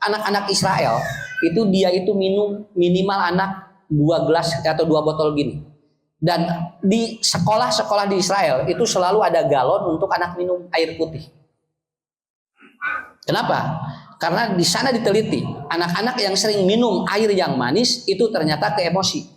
anak-anak Israel itu dia itu minum minimal anak 2 gelas atau 2 botol gini. Dan di sekolah-sekolah di Israel itu selalu ada galon untuk anak minum air putih. Kenapa? Karena di sana diteliti, anak-anak yang sering minum air yang manis itu ternyata ke emosi.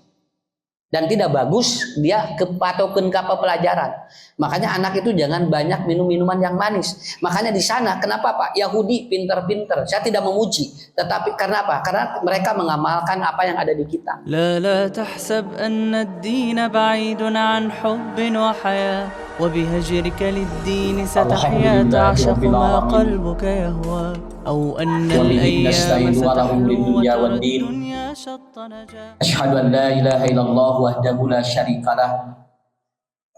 Dan tidak bagus dia kepatokan ke pelajaran. Makanya anak itu jangan banyak minum minuman yang manis. Makanya di sana kenapa Pak? Yahudi pinter-pinter. Saya tidak memuji, tetapi karena apa? Karena mereka mengamalkan apa yang ada di kita. La tahsab anna ad-din ba'idun an hubbin wa haya wa bihajrika lid-din satahya ta'shaqu ma qalbuka yahwa aw anna al-ayyam satahlu wa dunya shatta najah. Asyhadu an la ilaha illallah wahdahu la syarikalah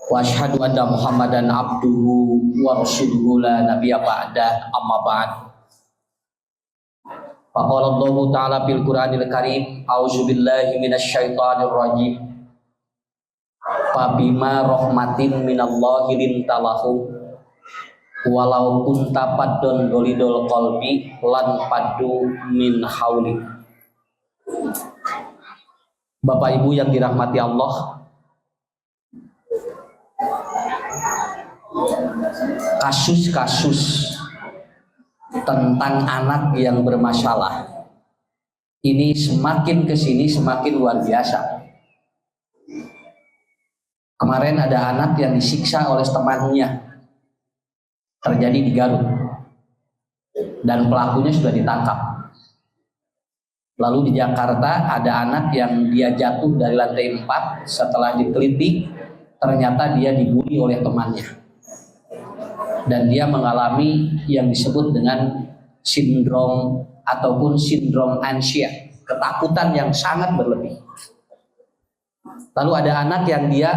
wa asyhadu anna Muhammadan abduhu wa rasuluhu la nabiyya ba'da amma ba'd. Faqala Allah Ta'ala fil Qur'anil Karim, a'udzu billahi minasyaitonir rajim. Fabima rahmatin minallahi lintalahum walau kunta paddon golidol qalbi lan paddu min hauli. Bapak Ibu yang dirahmati Allah, kasus-kasus tentang anak yang bermasalah ini semakin kesini semakin luar biasa. Kemarin ada anak yang disiksa oleh temannya, terjadi di Garut, dan pelakunya sudah ditangkap. Lalu di Jakarta ada anak yang dia jatuh dari lantai 4, setelah diteliti ternyata dia dibully oleh temannya. Dan dia mengalami yang disebut dengan sindrom ataupun sindrom ansia, ketakutan yang sangat berlebih. Lalu ada anak yang dia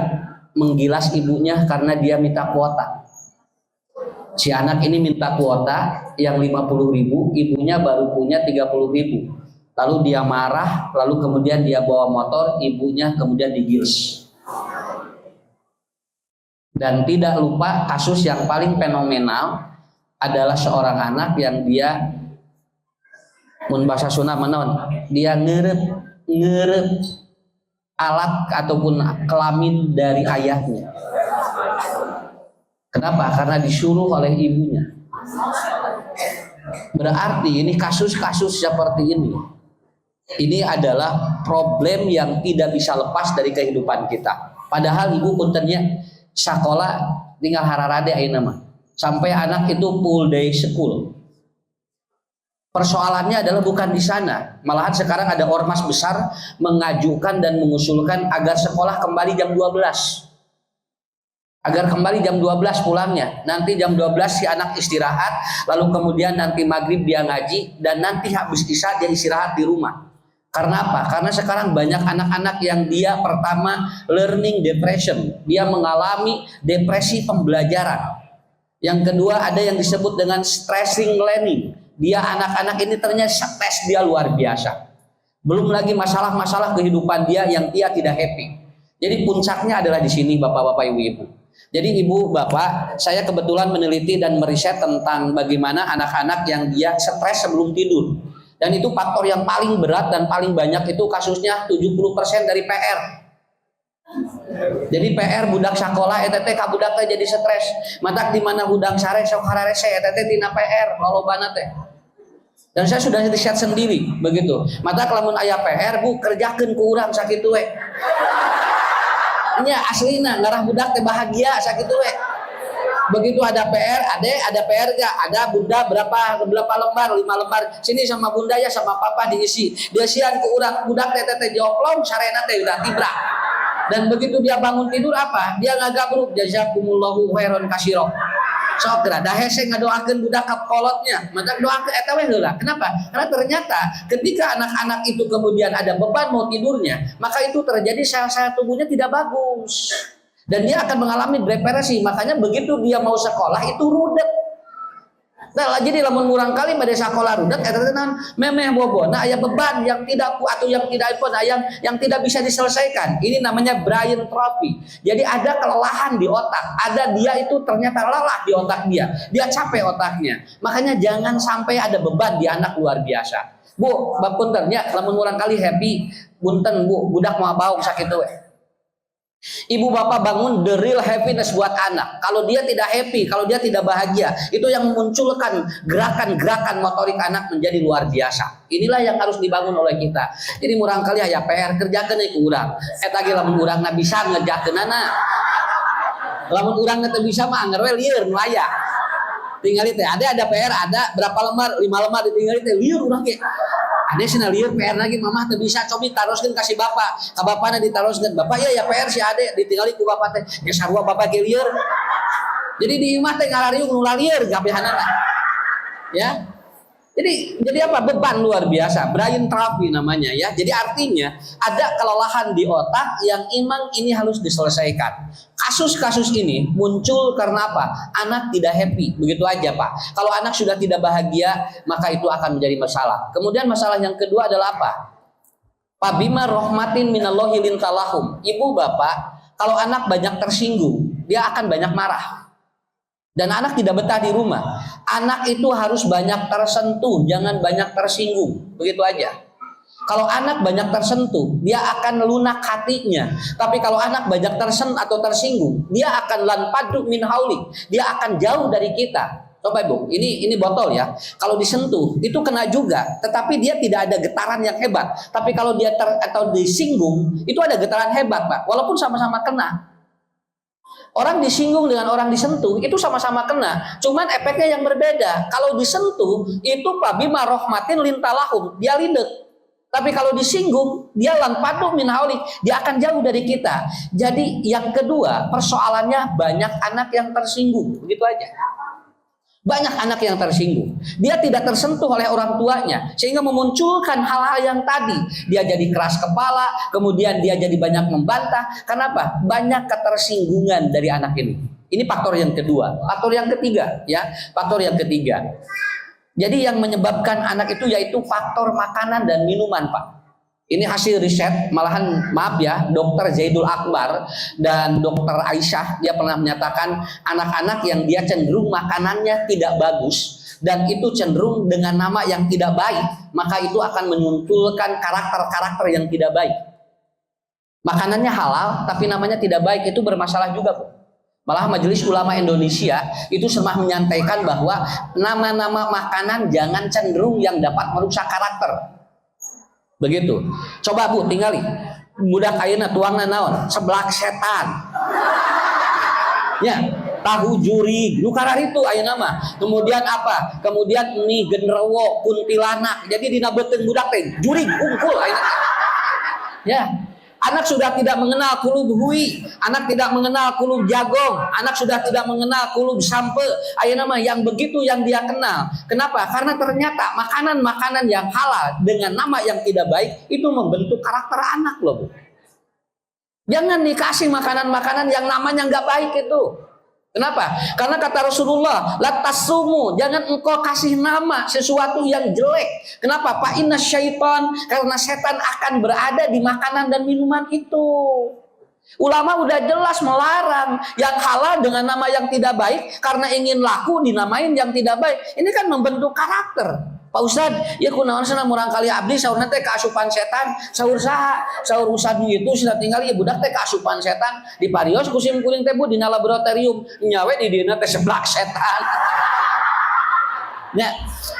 menggilas ibunya karena dia minta kuota. Si anak ini minta kuota yang 50.000, ibunya baru punya 30.000. Lalu dia marah, lalu kemudian dia bawa motor, ibunya kemudian digiles. Dan tidak lupa kasus yang paling fenomenal adalah seorang anak yang dia mun bahasa Sunda menaon, dia ngerep alat ataupun kelamin dari ayahnya. Kenapa? Karena disuruh oleh ibunya. Berarti ini kasus-kasus seperti ini adalah problem yang tidak bisa lepas dari kehidupan kita. Padahal ibu puntennya sekolah tinggal hararade ayeuna mah. Sampai anak itu full day school. Persoalannya adalah bukan di sana. Malahan sekarang ada ormas besar mengajukan dan mengusulkan agar sekolah kembali jam 12. Agar kembali jam 12 pulangnya. Nanti jam 12 si anak istirahat, lalu kemudian nanti maghrib dia ngaji, dan nanti habis isya dia istirahat di rumah. Karena apa? Karena sekarang banyak anak-anak yang dia pertama learning depression, dia mengalami depresi pembelajaran. Yang kedua ada yang disebut dengan stressing learning, dia anak-anak ini ternyata stres dia luar biasa. Belum lagi masalah-masalah kehidupan dia yang dia tidak happy. Jadi puncaknya adalah di sini bapak-bapak ibu-ibu. Jadi ibu bapak, saya kebetulan meneliti dan meriset tentang bagaimana anak-anak yang dia stres sebelum tidur. Dan itu faktor yang paling berat dan paling banyak itu kasusnya 70% dari PR. Jadi PR budak sekolah ETT kabudak teh jadi stres. Matak di mana hudang sare sok hararese ETT tina PR lolobana teh. Dan saya sudah riset sendiri begitu. Matak lamun aya PR Bu kerjakeun ku urang sakitu we. Nya aslina ngarah budak teh bahagia sakitu we. Begitu ada PR, ada PR gak? Ada bunda berapa lembar? 5 lembar. Sini sama bunda ya sama papa diisi. Dia sian ke urang budak teh joplong sarena teh udah tibra. Dan begitu dia bangun tidur apa? Dia ngagabruk jazakumullahu khairan katsira. Sok geura da hese ngadoakeun budak ka kolotnya. Maka doakeun eta we heula. Kenapa? Karena ternyata ketika anak-anak itu kemudian ada beban mau tidurnya, maka itu terjadi sel-sel tubuhnya tidak bagus. Dan dia akan mengalami depresi. Makanya begitu dia mau sekolah itu rudet. Nah, jadi lamun murang kali pada sekolah rudak eta tenan memeh bobona aya beban yang tidak atau yang tidak pun yang tidak bisa diselesaikan. Ini namanya brain trophy. Jadi ada kelelahan di otak. Ada dia itu ternyata lelah di otak dia. Dia capek otaknya. Makanya jangan sampai ada beban di anak luar biasa. Bu, bab punten nya lamun murang kali happy, punten Bu, budak mau baung sakitu we. Ibu bapak bangun the real happiness buat anak. Kalau dia tidak happy, kalau dia tidak bahagia, itu yang memunculkan gerakan-gerakan motorik anak menjadi luar biasa. Inilah yang harus dibangun oleh kita. Jadi murang kali aya PR kerjakeun ieu urang. Eta ge lamun urangna bisa ngerjakeunana. Lamun urangna teu bisa mah anger we lieur nu aya. Tinggali teh ada PR, ada berapa lembar, 5 lembar ditinggali teh lieur urang ge. Ada sih lieur PR lagi mamah teu bisa cobi taroskeun kasih bapak. Ka bapana ditaroskeun. Bapak ya PR si ade ditinggali ku bapak teh. Geus sarua bapak ge lieur. Jadi di imah teh ngarariung nu lieur gabehanana. Ya. Jadi apa? Beban luar biasa, brain trophy namanya ya. Jadi artinya ada kelelahan di otak yang memang ini harus diselesaikan. Kasus-kasus ini muncul karena apa? Anak tidak happy, begitu aja Pak. Kalau anak sudah tidak bahagia, maka itu akan menjadi masalah. Kemudian masalah yang kedua adalah apa? Pabima rohmatin minallahi lintalahum. Ibu bapak, kalau anak banyak tersinggung, dia akan banyak marah. Dan anak tidak betah di rumah. Anak itu harus banyak tersentuh, jangan banyak tersinggung. Begitu aja. Kalau anak banyak tersentuh, dia akan lunak hatinya. Tapi kalau anak banyak atau tersinggung, dia akan lanpadu min haulik. Dia akan jauh dari kita. Coba Bu, ini botol ya. Kalau disentuh, itu kena juga. Tetapi dia tidak ada getaran yang hebat. Tapi kalau dia atau disinggung, itu ada getaran hebat Pak. Walaupun sama-sama kena. Orang disinggung dengan orang disentuh itu sama-sama kena, cuman efeknya yang berbeda. Kalau disentuh itu pabima rohmatin lintalahum, dia lidek. Tapi kalau disinggung, dia lanpadu min haulik, dia akan jauh dari kita. Jadi yang kedua, persoalannya banyak anak yang tersinggung, begitu aja. Banyak anak yang tersinggung. Dia tidak tersentuh oleh orang tuanya, sehingga memunculkan hal-hal yang tadi. Dia jadi keras kepala, kemudian dia jadi banyak membantah. Kenapa? Banyak ketersinggungan dari anak ini. Ini faktor yang kedua. Faktor yang ketiga, ya. Faktor yang ketiga. Jadi yang menyebabkan anak itu yaitu faktor makanan dan minuman, Pak. Ini hasil riset, malahan maaf ya, Dr. Zaidul Akbar dan Dr. Aisyah, dia pernah menyatakan anak-anak yang dia cenderung makanannya tidak bagus dan itu cenderung dengan nama yang tidak baik, maka itu akan memunculkan karakter-karakter yang tidak baik. Makanannya halal tapi namanya tidak baik, itu bermasalah juga, Bu. Malah Majelis Ulama Indonesia itu semah menyantaikan bahwa nama-nama makanan jangan cenderung yang dapat merusak karakter. Begitu. Coba Bu tinggali. Budak ayeuna tuangna naon? Seblak setan. Ya, tahu juri, nu kararitu ayeuna mah. Kemudian apa? Kemudian mie genderuwo, kuntilanak. Jadi dina beuteung budak teh juri unggul ayeuna. Ya. Anak sudah tidak mengenal kulub hui, anak tidak mengenal kulub jagong, anak sudah tidak mengenal kulub sampe. Ayeuna mah yang begitu yang dia kenal. Kenapa? Karena ternyata makanan-makanan yang halal dengan nama yang tidak baik itu membentuk karakter anak loh, Bu. Jangan dikasih makanan-makanan yang namanya nggak baik itu. Kenapa? Karena kata Rasulullah, la tasumu, jangan engkau kasih nama sesuatu yang jelek. Kenapa? Fa inna syaitan, karena setan akan berada di makanan dan minuman itu. Ulama udah jelas melarang yang halal dengan nama yang tidak baik karena ingin laku dinamain yang tidak baik. Ini kan membentuk karakter. Pak Ustad, ya kunaon sana murang kali abdi saur teh keasupan setan, saur saha, saur Ustad itu sudah tinggal ya budak teh keasupan setan di parios kusim kuring teh Bu dina laboratorium nyawe di dina teh seblak setan. Ya,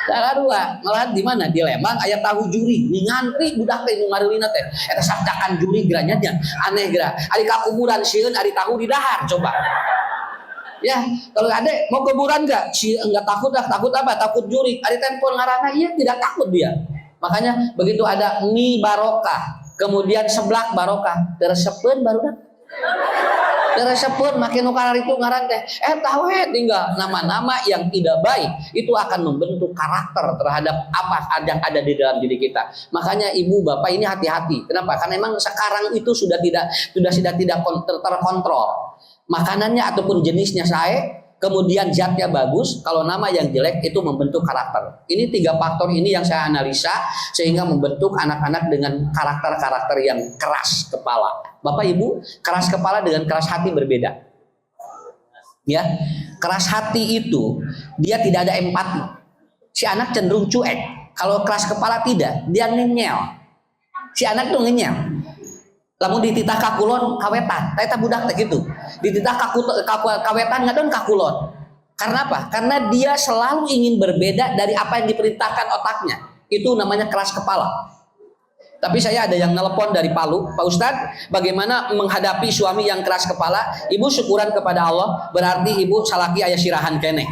cara dua, malah di mana? Di Lembang aya tahu juri, ni ngantri budak teh nu ngareulina teh. Eta sabdakan juri geranyanya aneh geura. Ari ka kuburan sieun ari tahu di dahar coba. Ya, kalau adek mau kuburan enggak? Si enggak takut dah, takut apa? Takut juri. Ada telepon ngarana, iya tidak takut dia. Makanya begitu ada mie barokah, kemudian seblak barokah, teresepeun baru dah. Teresepeun makin nukarar itu ngaran teh. Tahu tinggal nama-nama yang tidak baik itu akan membentuk karakter terhadap apa yang ada di dalam diri kita. Makanya ibu bapak ini hati-hati. Kenapa? Karena memang sekarang itu sudah tidak terkontrol. Makanannya ataupun jenisnya saya, kemudian zatnya bagus. Kalau nama yang jelek itu membentuk karakter. Ini 3 faktor ini yang saya analisa sehingga membentuk anak-anak dengan karakter-karakter yang keras kepala. Bapak Ibu, keras kepala dengan keras hati berbeda. Ya, keras hati itu dia tidak ada empati. Si anak cenderung cuek. Kalau keras kepala tidak, dia ngenyel. Si anak tuh ngenyel. Lamun dititah kakulon kawetan, eta budak teh gitu. Dititah kawetan ngadon kakulon. Karena apa? Karena dia selalu ingin berbeda dari apa yang diperintahkan otaknya. Itu namanya keras kepala. Tapi saya ada yang nelpon dari Palu, Pak Ustadz, bagaimana menghadapi suami yang keras kepala? Ibu syukuran kepada Allah, berarti ibu salaki aya sirahan keneh.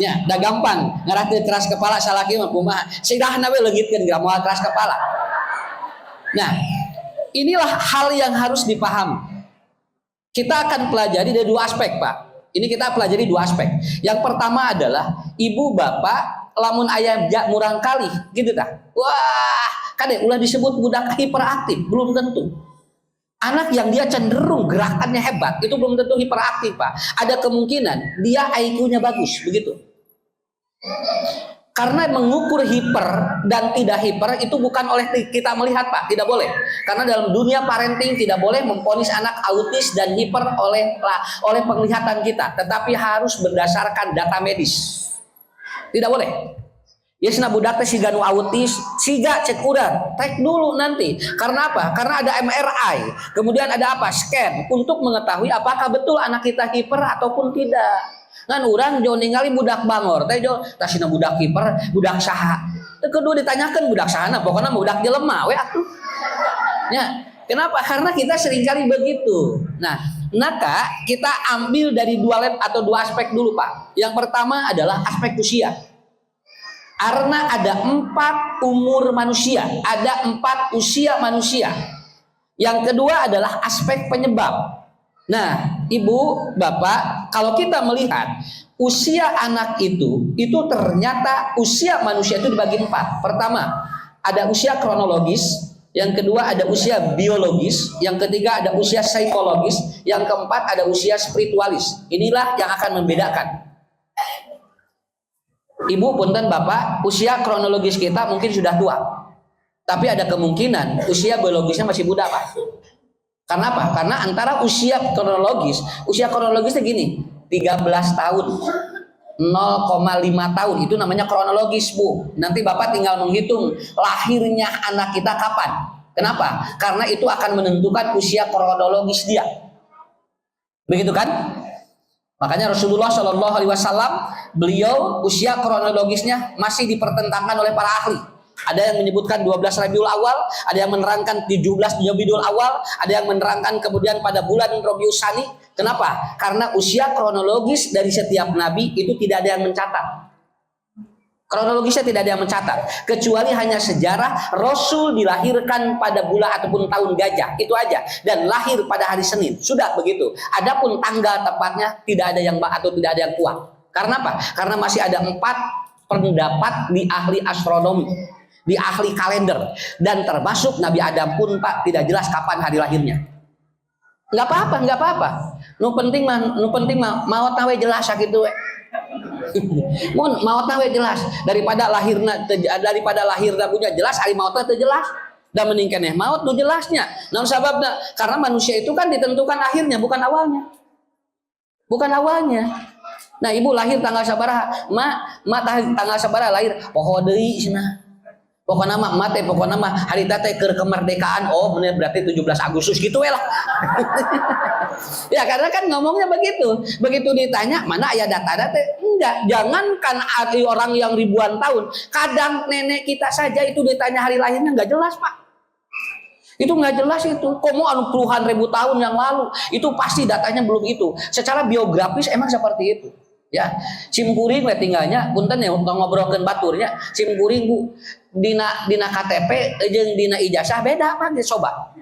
Ya, dah gampang. Ngarah keras kepala salaki mah kumaha? Sirahan we leungitkeun geura moal keras kepala. Nah, inilah hal yang harus dipahami. Kita akan pelajari dari 2 aspek, Pak. Ini kita pelajari 2 aspek. Yang pertama adalah ibu bapak lamun aya murang kali, gitu tah. Wah, kade ulah disebut budak hiperaktif, belum tentu. Anak yang dia cenderung gerakannya hebat itu belum tentu hiperaktif, Pak. Ada kemungkinan dia IQ-nya bagus, begitu. Karena mengukur hiper dan tidak hiper itu bukan oleh kita melihat, Pak, tidak boleh. Karena dalam dunia parenting tidak boleh memvonis anak autis dan hiper oleh penglihatan kita, tetapi harus berdasarkan data medis. Tidak boleh. Ya sena budak teh siga nu autis, siga cek urang, tek dulu nanti. Karena apa? Karena ada MRI, kemudian ada apa? Scan untuk mengetahui apakah betul anak kita hiper ataupun tidak. Ngan urang jo ningali budak bangor teh jo tasina budak hiper, budak saha. Teu kudu ditanyakeun budak sahana, pokokna budak jelema we atuh. Ya, kenapa? Karena kita seringkali begitu. Nah, maka kita ambil dari 2 aspek dulu, Pak. Yang pertama adalah aspek usia. Karena ada 4 umur manusia, ada 4 usia manusia. Yang kedua adalah aspek penyebab. Nah, ibu, bapak, kalau kita melihat usia anak itu ternyata usia manusia itu dibagi 4. Pertama, ada usia kronologis. Yang kedua ada usia biologis. Yang ketiga ada usia psikologis. Yang keempat ada usia spiritualis. Inilah yang akan membedakan. Ibu, punten bapak, usia kronologis kita mungkin sudah tua. Tapi ada kemungkinan usia biologisnya masih muda, Pak. Karena apa? Karena antara usia kronologisnya gini, 13 tahun, 0,5 tahun, itu namanya kronologis, Bu. Nanti Bapak tinggal menghitung lahirnya anak kita kapan. Kenapa? Karena itu akan menentukan usia kronologis dia. Begitu kan? Makanya Rasulullah Shallallahu Alaihi Wasallam beliau usia kronologisnya masih dipertentangkan oleh para ahli. Ada yang menyebutkan 12 Rabiul Awal, ada yang menerangkan 17 Rabiul Awal, ada yang menerangkan kemudian pada bulan Rabiul Tsani. Kenapa? Karena usia kronologis dari setiap nabi itu tidak ada yang mencatat. Kronologisnya tidak ada yang mencatat, kecuali hanya sejarah Rasul dilahirkan pada bulan ataupun tahun gajah, itu aja, dan lahir pada hari Senin, sudah begitu. Adapun tanggal tepatnya tidak ada yang atau tidak ada yang kuat. Karena apa? Karena masih ada 4 pendapat di ahli astronomi, di ahli kalender, dan termasuk Nabi Adam pun, Pak, tidak jelas kapan hari lahirnya. Nggak apa-apa. Nu penting mah maot we jelas sakitu we. Mun maotna we jelas daripada lahirna punya jelas hari maotna teu jelas. Da mending keneh maot nu jelasnya. Naon sababna? Karena manusia itu kan ditentukan akhirnya, bukan awalnya. Nah, ibu lahir tanggal sabaraha? Ma tanggal sabaraha lahir? Poho deui cenah. Pokoknya mah hari teh keur kemerdekaan. Oh, bener, berarti 17 Agustus gitu we lah. Ya, karena kan ngomongnya begitu. Begitu ditanya, mana aya data-data? Enggak. Jangankan orang yang ribuan tahun, kadang nenek kita saja itu ditanya hari lahirnya enggak jelas, Pak. Itu enggak jelas itu. Komo anu puluhan ribu tahun yang lalu, itu pasti datanya belum itu. Secara biografis emang seperti itu. Ya, simkuring we tinggalnya, punten ya untuk ngobrolkeun baturnya, simkuring Bu. Dina KTP jeung dina ijazah beda apa coba.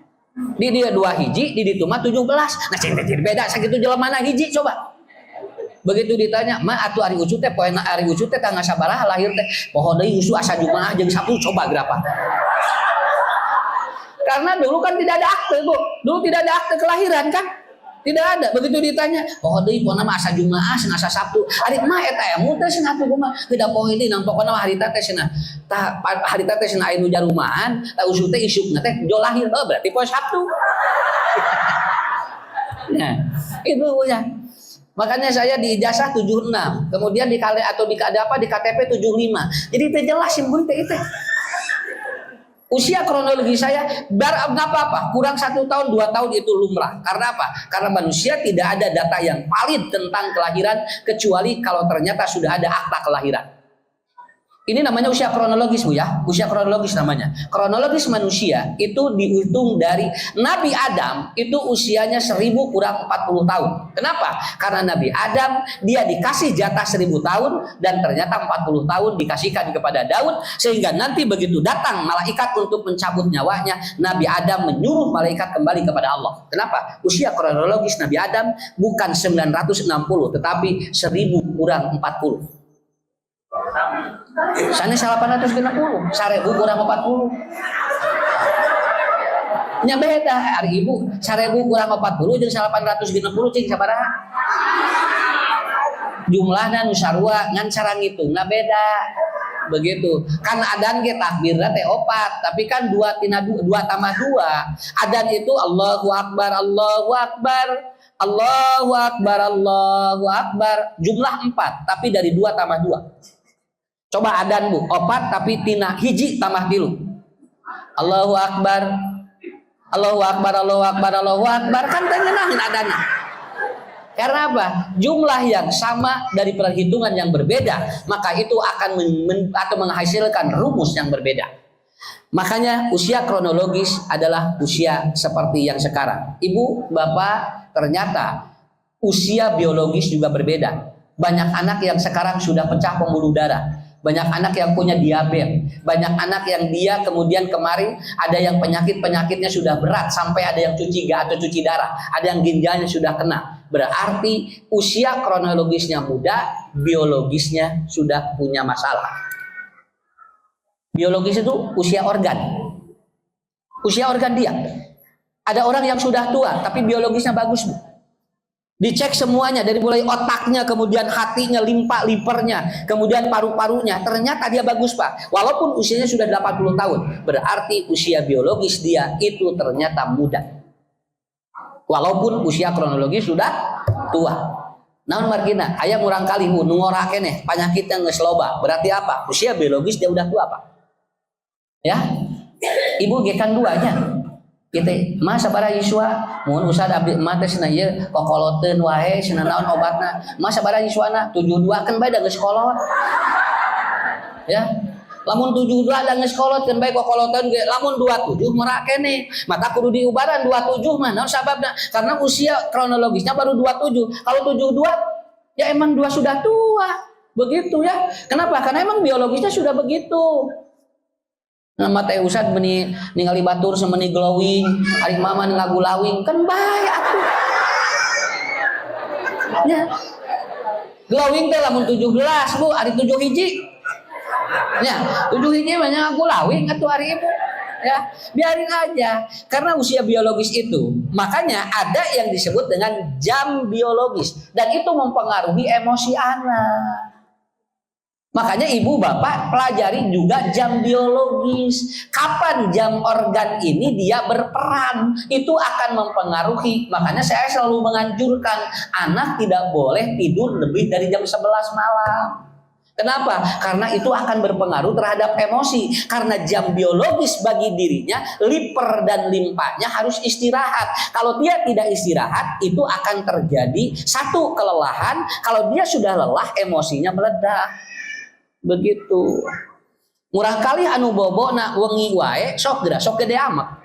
Di dia 2 hiji, di ditu mah 17. Nah, cing teh beda sakitu jelemana hiji coba. Begitu ditanya, "Ma atuh ari ucu teh poena ari ucu teh tanggal sabaraha lahir teh?" Poho deui usu asa Jumaah jeung Sabtu coba berapa. Karena dulu kan tidak ada akte, Bu. Dulu tidak ada akte kelahiran kan? Tidak ada. Begitu ditanya, oh deui pokona mah asa Jumaah, asa Sabtu. Ari mah eta aya muntah cenah atuh kumaha. Tidak poe deui nang pokona mah harita teh cenah. Tah harita teh cenah aya nu jarumahan, tah usut teh isukna teh jo lahir. Oh berarti poe Sabtu. Nah, itu ya. Makanya saya di ijazah 76, kemudian di KTP atau di KTP 75. Jadi teh jelas simpul teh itu. Usia kronologi saya nggak apa-apa, kurang 1 tahun 2 tahun itu lumrah. Karena apa? Karena manusia tidak ada data yang valid tentang kelahiran kecuali kalau ternyata sudah ada akta kelahiran. Ini namanya usia kronologis, Bu ya. Usia kronologis namanya. Kronologis manusia itu dihitung dari Nabi Adam itu usianya 1000 kurang 40 tahun. Kenapa? Karena Nabi Adam dia dikasih jatah 1000 tahun dan ternyata 40 tahun dikasihkan kepada Daud sehingga nanti begitu datang malaikat untuk mencabut nyawanya, Nabi Adam menyuruh malaikat kembali kepada Allah. Kenapa? Usia kronologis Nabi Adam bukan 960 tetapi 1000 kurang 40. Sana 860, 1000 kurang 40. Nya beda hari ibu, 1000 kurang 40 jeung 860 cing sabaraha? Jumlahna nu sarua ngan cara ngitungna beda. Begitu. Kan adan ge takbirna teh 4, tapi kan 2 tambah 2. Adan itu Allahu Akbar, Allahu Akbar. Allahu Akbar, Allahu Akbar. Jumlah 4, tapi dari 2 tambah 2. Coba adan Bu, 4 tapi tina hiji tambah 3. Allahu Akbar, Allahu Akbar, Allahu Akbar, Allahu Akbar. Kan tengenahin adannya. Karena apa? Jumlah yang sama dari perhitungan yang berbeda, maka itu akan atau menghasilkan rumus yang berbeda. Makanya usia kronologis adalah usia seperti yang sekarang. Ibu, bapak, ternyata usia biologis juga berbeda. Banyak anak yang sekarang sudah pecah pembuluh darah. Banyak anak yang punya diabetes, banyak anak yang dia kemudian kemarin ada yang penyakitnya sudah berat sampai ada yang cuci darah, ada yang ginjalnya sudah kena. Berarti usia kronologisnya muda, biologisnya sudah punya masalah. Biologis itu usia organ. Usia organ dia. Ada orang yang sudah tua tapi biologisnya bagus, Bu. Dicek semuanya dari mulai otaknya, kemudian hatinya, limpa, livernya, kemudian paru-parunya. Ternyata dia bagus, Pak. Walaupun usianya sudah 80 tahun. Berarti usia biologis dia itu ternyata muda. Walaupun usia kronologis sudah tua. Namun margina, aya murang kali nu ngora keneh penyakitnya geus loba. Berarti apa? Usia biologis dia udah tua, Pak. Ya. Ibu gekan duanya. Kita mah sabaraha yuswa mun usah abdi mah teh cenah ieu kokoloteun wae cenah naon obatna mah sabaraha yuswana 72 kan bae da geus kolot ya lamun 72 da geus kolot kan bae kokoloteun ge lamun 27 merak keneh mata kudu diubaran 27 mah naon sababna karena usia kronologisnya baru 27 kalau 72 ya emang dua sudah tua begitu ya kenapa karena emang biologisnya sudah begitu. Nama teh usad meni ningali batur semeni glowing, ari mama ngagulawing kan bae atuh. Ya. Glowing teh lamun 17, Bu, ari 7 hiji. Ya, 7 hiji mah ngagulawing atuh ari ibu. Ya, biarin aja karena usia biologis itu. Makanya ada yang disebut dengan jam biologis dan itu mempengaruhi emosi anak. Makanya ibu bapak pelajari juga jam biologis. Kapan jam organ ini dia berperan. Itu akan mempengaruhi. Makanya saya selalu menganjurkan anak tidak boleh tidur lebih dari jam 11 malam. Kenapa? Karena itu akan berpengaruh terhadap emosi. Karena jam biologis bagi dirinya, liver dan limpanya harus istirahat. Kalau dia tidak istirahat, itu akan terjadi satu kelelahan. Kalau dia sudah lelah, emosinya meledak. Begitu murah kali anu bobo na wengi wae sok gede amat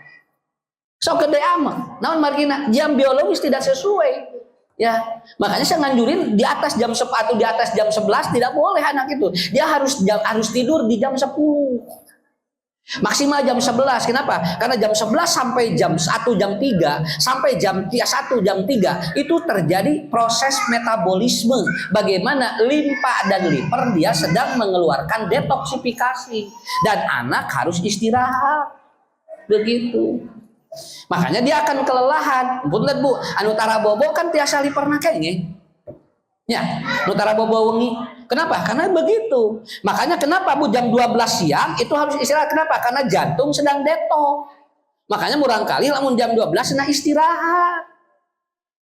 naon margina jam biologis tidak sesuai ya makanya saya nganjurin di atas jam 10 atau di atas jam 11 tidak boleh anak itu dia harus tidur di jam 10 maksimal jam 11 kenapa karena jam 11 sampai jam 1 jam 3 sampai jam 1 jam 3 itu terjadi proses metabolisme bagaimana limpa dan liver dia sedang mengeluarkan detoksifikasi dan anak harus istirahat begitu Makanya dia akan kelelahan. Punten Bu, anu tara bobo kan tiasa liperna kenging. Ya, anu tara bobo wengi. Kenapa? Karena begitu. Makanya kenapa Bu jam 12 siang itu harus istirahat. Kenapa? Karena jantung sedang detok. Makanya murang kali lamun jam 12 cenah istirahat.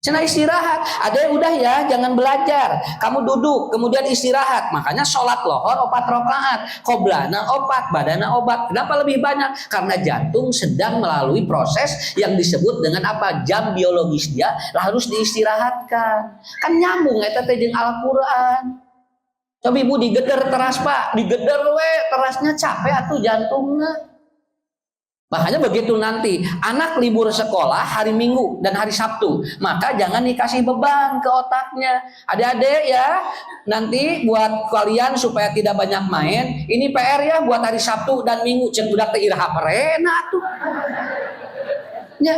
Cenah istirahat. Ada yang udah ya, jangan belajar. Kamu duduk, kemudian istirahat. Makanya sholat lohor 4 rakaat, qoblana 4, badana obat. Kenapa lebih banyak? Karena jantung sedang melalui proses yang disebut dengan apa? Jam biologis dia harus diistirahatkan. Kan nyambung eta teh jeung Al-Qur'an. Coba Ibu digeder teras Pak, digeder we terasnya capek atuh jantungnya. Makanya begitu nanti anak libur sekolah hari Minggu dan hari Sabtu, maka jangan dikasih beban ke otaknya. Adik-adik ya, nanti buat kalian supaya tidak banyak main, ini PR ya buat hari Sabtu dan Minggu. Cen budak teh iraha perena atuh. Ya.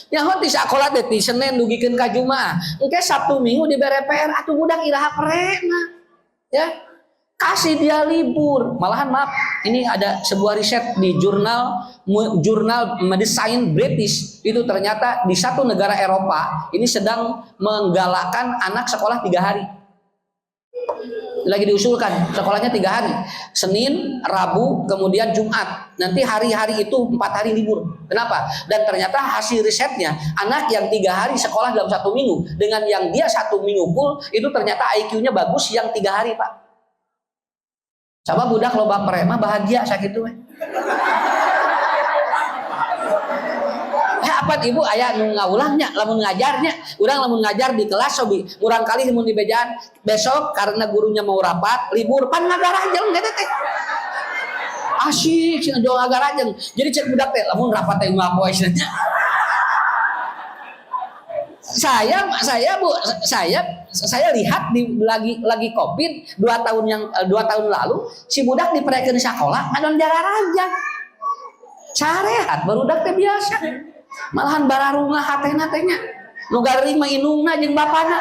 Ya hon di sekolah teh ti Senin dugikeun ka Jumaah. Engke Sabtu Minggu dibere PR atuh budak iraha perena. Ya. Kasih dia libur. Malahan maaf, ini ada sebuah riset di jurnal Medicine British. Itu ternyata di satu negara Eropa ini sedang menggalakkan anak sekolah 3 hari. Lagi diusulkan sekolahnya 3 hari. Senin, Rabu, kemudian Jumat. Nanti hari-hari itu 4 hari libur. Kenapa? Dan ternyata hasil risetnya anak yang 3 hari sekolah dalam 1 minggu dengan yang dia 1 minggu full itu ternyata IQ-nya bagus yang 3 hari Pak. Coba budak loba prema bahagia sakitu we. Apa Ibu aya nu ngaulahnya lamun ngajarnya, urang lamun ngajar di kelas sobi, urang kali mun di bejaan besok karena gurunya mau rapat, libur pan ngagarajeng eta teh. Asyik cenah jo ngagarajeng. Jadi cek budak teh lamun rapat teh ngapoe cenah. Saya lihat di lagi Covid 2 tahun lalu si budak diperekeun sakola ngadon jararaja. Sarehat barudak teh biasa. Malahan bararungah hatena teh nya. Nu garima inungna jeung bapana.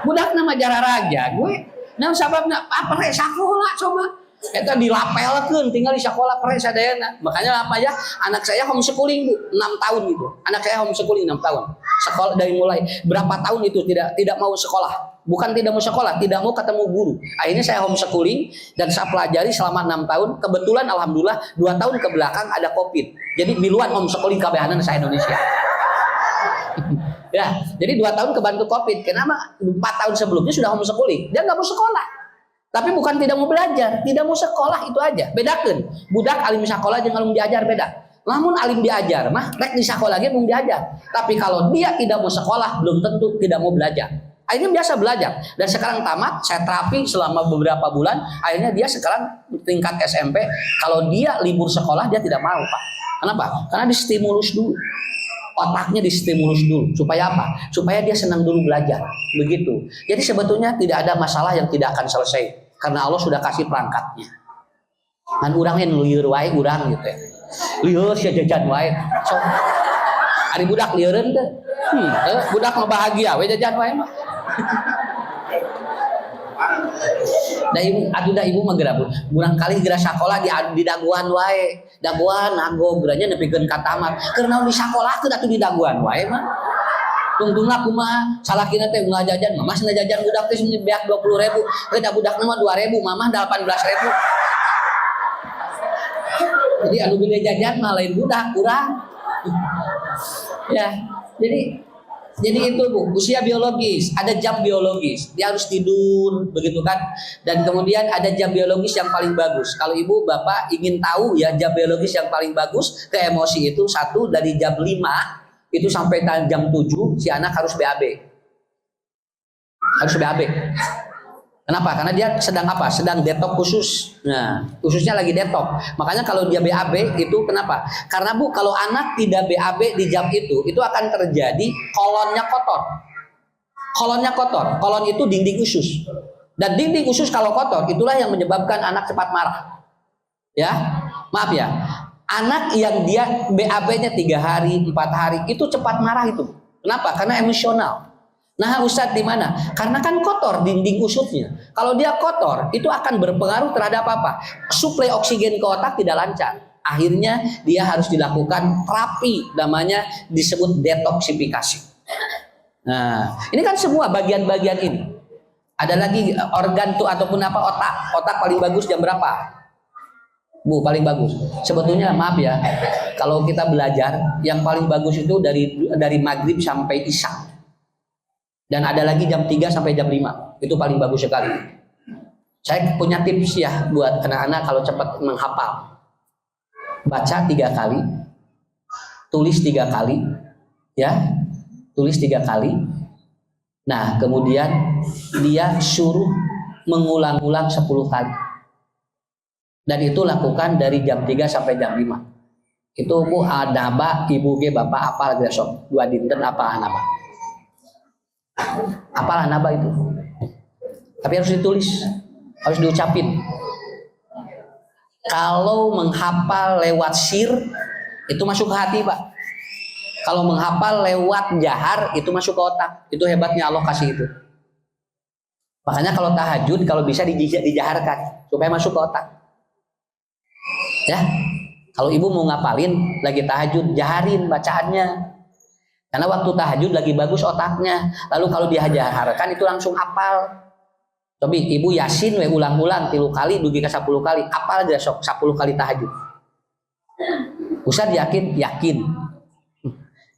Budak nama jararaja gue. Naon sababna apa rek sakola coba. Eta dilapelkeun tinggal di sekolah pere sadayana. Makanya apa ya? Anak saya homeschooling Bu, 6 tahun gitu. Anak saya homeschooling 6 tahun. Sekolah dari mulai berapa tahun itu tidak mau sekolah. Bukan tidak mau sekolah, tidak mau ketemu guru. Akhirnya saya homeschooling dan saya pelajari selama 6 tahun. Kebetulan alhamdulillah 2 tahun ke belakang ada Covid. Jadi miluan homeschooling kabehanan sa Indonesia. Ya, jadi 2 tahun kebantu Covid. Kenapa? 4 tahun sebelumnya sudah homeschooling. Dia nggak mau sekolah. Tapi bukan tidak mau belajar, tidak mau sekolah itu aja. Bedakan, budak alim sekolah jeung alim diajar beda. Lamun alim diajar mah rek di sekolah ge mung diajar. Tapi kalau dia tidak mau sekolah belum tentu tidak mau belajar. Akhirnya biasa belajar dan sekarang tamat, saya terapi selama beberapa bulan. Akhirnya dia sekarang tingkat SMP. Kalau dia libur sekolah dia tidak mau Pak. Kenapa? Karena distimulus dulu. Otaknya distimulus dulu. Supaya apa? Supaya dia senang dulu belajar. Begitu. Jadi sebetulnya tidak ada masalah yang tidak akan selesai. Karena Allah sudah kasih perangkatnya. Kan urang yang lieur wae urang gitu ya. Lieur sia jajan wae. So, ari budak lieureun teh. Budak mah bahagia we jajan wae mah. Da ibu mah geura urang kali geura sakola di daguan wae. Daguan nago geuranya nepikeun ka tamat. Keur naon di sakolahkeun atuh di daguan wae mah. Tungtungna kumaha salakina teh ulah jajan mamah cenah jajan budak teh beak 20.000 teh da budakna mah 2.000 mamah 18.000 jadi anu gede jajan mah lain budak kurang ya jadi itu Bu usia biologis ada jam biologis dia harus tidur begitu kan dan kemudian ada jam biologis yang paling bagus kalau ibu bapak ingin tahu ya jam biologis yang paling bagus ke emosi itu satu dari jam 5 itu sampai jam 7 si anak harus BAB. Harus BAB. Kenapa? Karena dia sedang apa? Sedang detok khusus. Nah, khususnya lagi detok. Makanya kalau dia BAB itu kenapa? Karena Bu, kalau anak tidak BAB di jam itu akan terjadi kolonnya kotor. Kolonnya kotor. Kolon itu dinding usus. Dan dinding usus kalau kotor itulah yang menyebabkan anak cepat marah. Ya. Maaf ya. Anak yang dia BAB-nya 3 hari, 4 hari itu cepat marah itu. Kenapa? Karena emosional. Nah, Ustadz di mana? Karena kan kotor dinding ususnya. Kalau dia kotor, itu akan berpengaruh terhadap apa? Suplai oksigen ke otak tidak lancar. Akhirnya dia harus dilakukan terapi, namanya disebut detoksifikasi. Nah, ini kan semua bagian-bagian ini. Ada lagi organ tuh ataupun apa, otak. Otak paling bagus jam berapa? Bu, paling bagus. Sebetulnya maaf ya, kalau kita belajar yang paling bagus itu dari maghrib sampai isya. Dan ada lagi jam 3 sampai jam 5. Itu paling bagus sekali. Saya punya tips ya buat anak-anak kalau cepat menghafal. Baca 3 kali, tulis 3 kali, ya, tulis 3 kali. Nah, kemudian dia suruh mengulang-ulang 10 kali. Dan itu lakukan dari jam 3 sampai jam 5. Itu Bu adaba, ibu ge bapak apal ge sok. 2 dinten apa anaba. Apal anaba itu. Tapi harus ditulis, harus diucapin. Kalau menghafal lewat sir itu masuk ke hati, Pak. Kalau menghafal lewat jahar itu masuk ke otak. Itu hebatnya Allah kasih itu. Makanya kalau tahajud kalau bisa dijaharkan supaya masuk ke otak. Ya. Kalau ibu mau ngapalin lagi tahajud, jaharin bacaannya. Karena waktu tahajud lagi bagus otaknya. Lalu kalau dijaharkan itu langsung hafal. Tapi ibu yasin we ulang-ulang 3 kali dugi ke 10 kali apal aja sok 10 kali tahajud. Ustaz yakin? Yakin.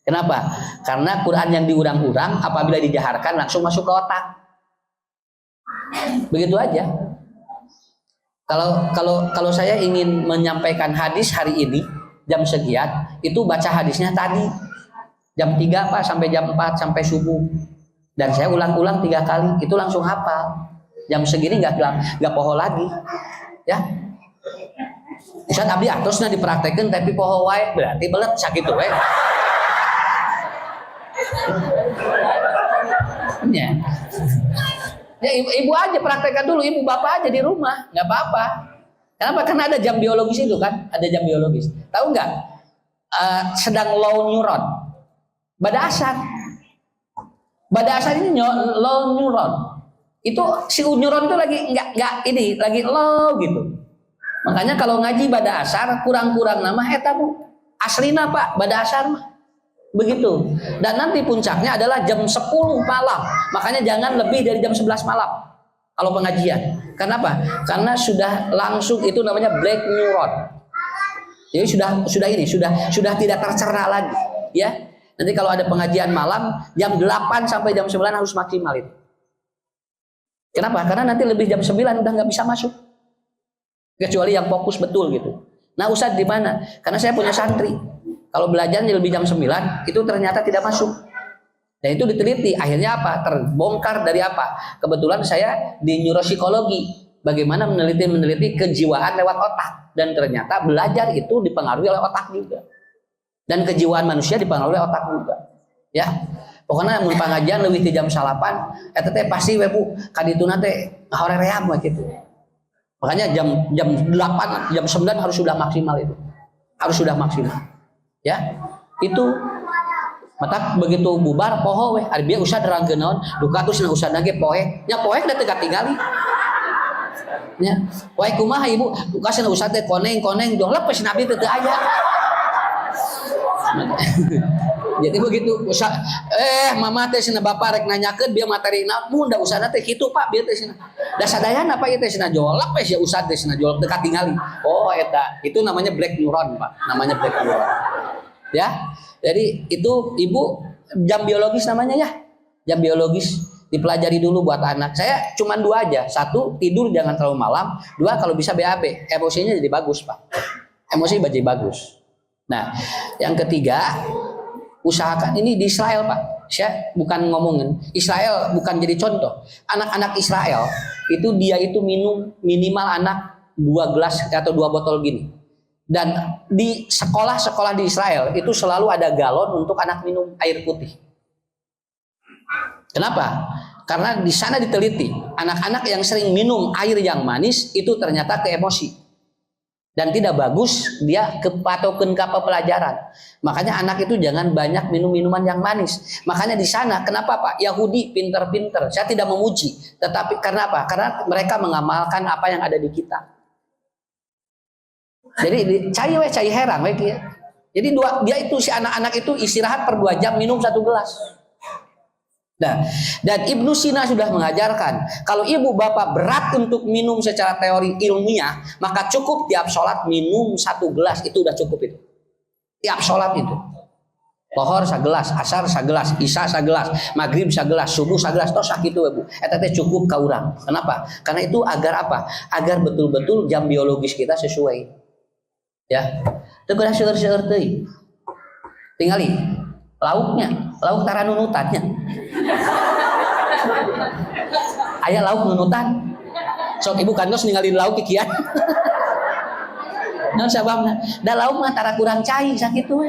Kenapa? Karena Quran yang diurang-urang apabila dijaharkan langsung masuk ke otak. Begitu aja. Kalau saya ingin menyampaikan hadis hari ini jam sekian, itu baca hadisnya tadi jam 3 Pak sampai jam 4 sampai subuh. Dan saya ulang-ulang 3 kali, itu langsung hafal. Jam segini nggak poho lagi, ya. Ustaz abdi atosna dipraktekeun tapi poho wae berarti belet sakitu we. Ya. Ya ibu aja praktekkan dulu, ibu bapak aja di rumah, nggak apa-apa. Kenapa? Karena ada jam biologis itu kan, ada jam biologis. Tahu nggak? Sedang low neuron, pada asar ini low neuron. Itu si neuron itu lagi nggak ini lagi low gitu. Makanya kalau ngaji pada asar kurang-kurang nama eta Bu aslina Pak pada asar mah begitu. Dan nanti puncaknya adalah jam 10 malam. Makanya jangan lebih dari jam 11 malam kalau pengajian. Kenapa? Karena sudah langsung itu namanya black neuron. Jadi sudah tidak tercerna lagi ya. Nanti kalau ada pengajian malam jam 8 sampai jam 9 harus maksimal itu. Kenapa? Karena nanti lebih jam 9 udah nggak bisa masuk. Kecuali yang fokus betul gitu. Nah Ustadz di mana? Karena saya punya santri. Kalau belajarnya lebih jam 9 itu ternyata tidak masuk. Dan itu diteliti. Akhirnya apa? Terbongkar dari apa? Kebetulan saya di neuropsikologi. Bagaimana meneliti kejiwaan lewat otak. Dan ternyata belajar itu dipengaruhi oleh otak juga. Dan kejiwaan manusia dipengaruhi oleh otak juga. Ya. Pokoknya mun pengajian leuwih ti jam 8 eta teh pasti we Bu kadituna teh horeream we kitu. Makanya jam 8 jam 9 harus sudah maksimal itu. Harus sudah maksimal. Ya. Itu mata begitu bubar poho we ari bieu usah nerangkeun naon duka tos na usah ge poe. Nya poe da teu katingali. Nya poe kumaha ibu? Duka cenah usah teh koneng dong lepes nabi teu aya. Jadi begitu usah mama teh cenah bapak rek nanyakeun bieu materi namun da usahna teh kitu Pak bieu teh cenah. Da sadayana Pak ieu teh cenah jolak we sia usah teh cenah jolak teu katingali. Oh eta itu namanya black neuron Pak, namanya black neuron. Ya. Jadi itu ibu jam biologis namanya ya. Jam biologis dipelajari dulu buat anak. Saya cuma 2 aja. 1 tidur jangan terlalu malam, 2 kalau bisa BAB, emosinya jadi bagus Pak. Emosi jadi bagus. Nah, yang ketiga usahakan ini di Israel Pak. Saya bukan ngomongin Israel bukan jadi contoh. Anak-anak Israel itu dia itu minum minimal anak 2 gelas atau 2 botol gini. Dan di sekolah-sekolah di Israel itu selalu ada galon untuk anak minum air putih. Kenapa? Karena di sana diteliti anak-anak yang sering minum air yang manis itu ternyata ke emosi. Dan tidak bagus dia kepatokeun ka pelajaran. Makanya anak itu jangan banyak minum minuman yang manis. Makanya di sana kenapa Pak Yahudi pinter-pinter. Saya tidak memuji, tetapi karena apa? Karena mereka mengamalkan apa yang ada di kita. Jadi cai herang we kieu. Jadi dia itu si anak-anak itu istirahat per 2 jam minum 1 gelas. Nah, dan Ibnu Sina sudah mengajarkan kalau ibu bapak berat untuk minum secara teori ilmiah, maka cukup tiap sholat minum 1 gelas, itu udah cukup itu. Tiap sholat itu. Lohor sagelas, asar sagelas, isya sagelas, maghrib sagelas, subuh sagelas, tos sakitu Bu. Eta teh cukup ka urang. Kenapa? Karena itu agar apa? Agar betul-betul jam biologis kita sesuai. Ya. Teu geus seueur-seueur teuing. Tingali lauknya, lauk tara nunutannya. Aya lauk nunutan. Sok ibu kantos ningali lauk kikian. Naon sababna? Da lauk mah tara kurang cai sakitu we.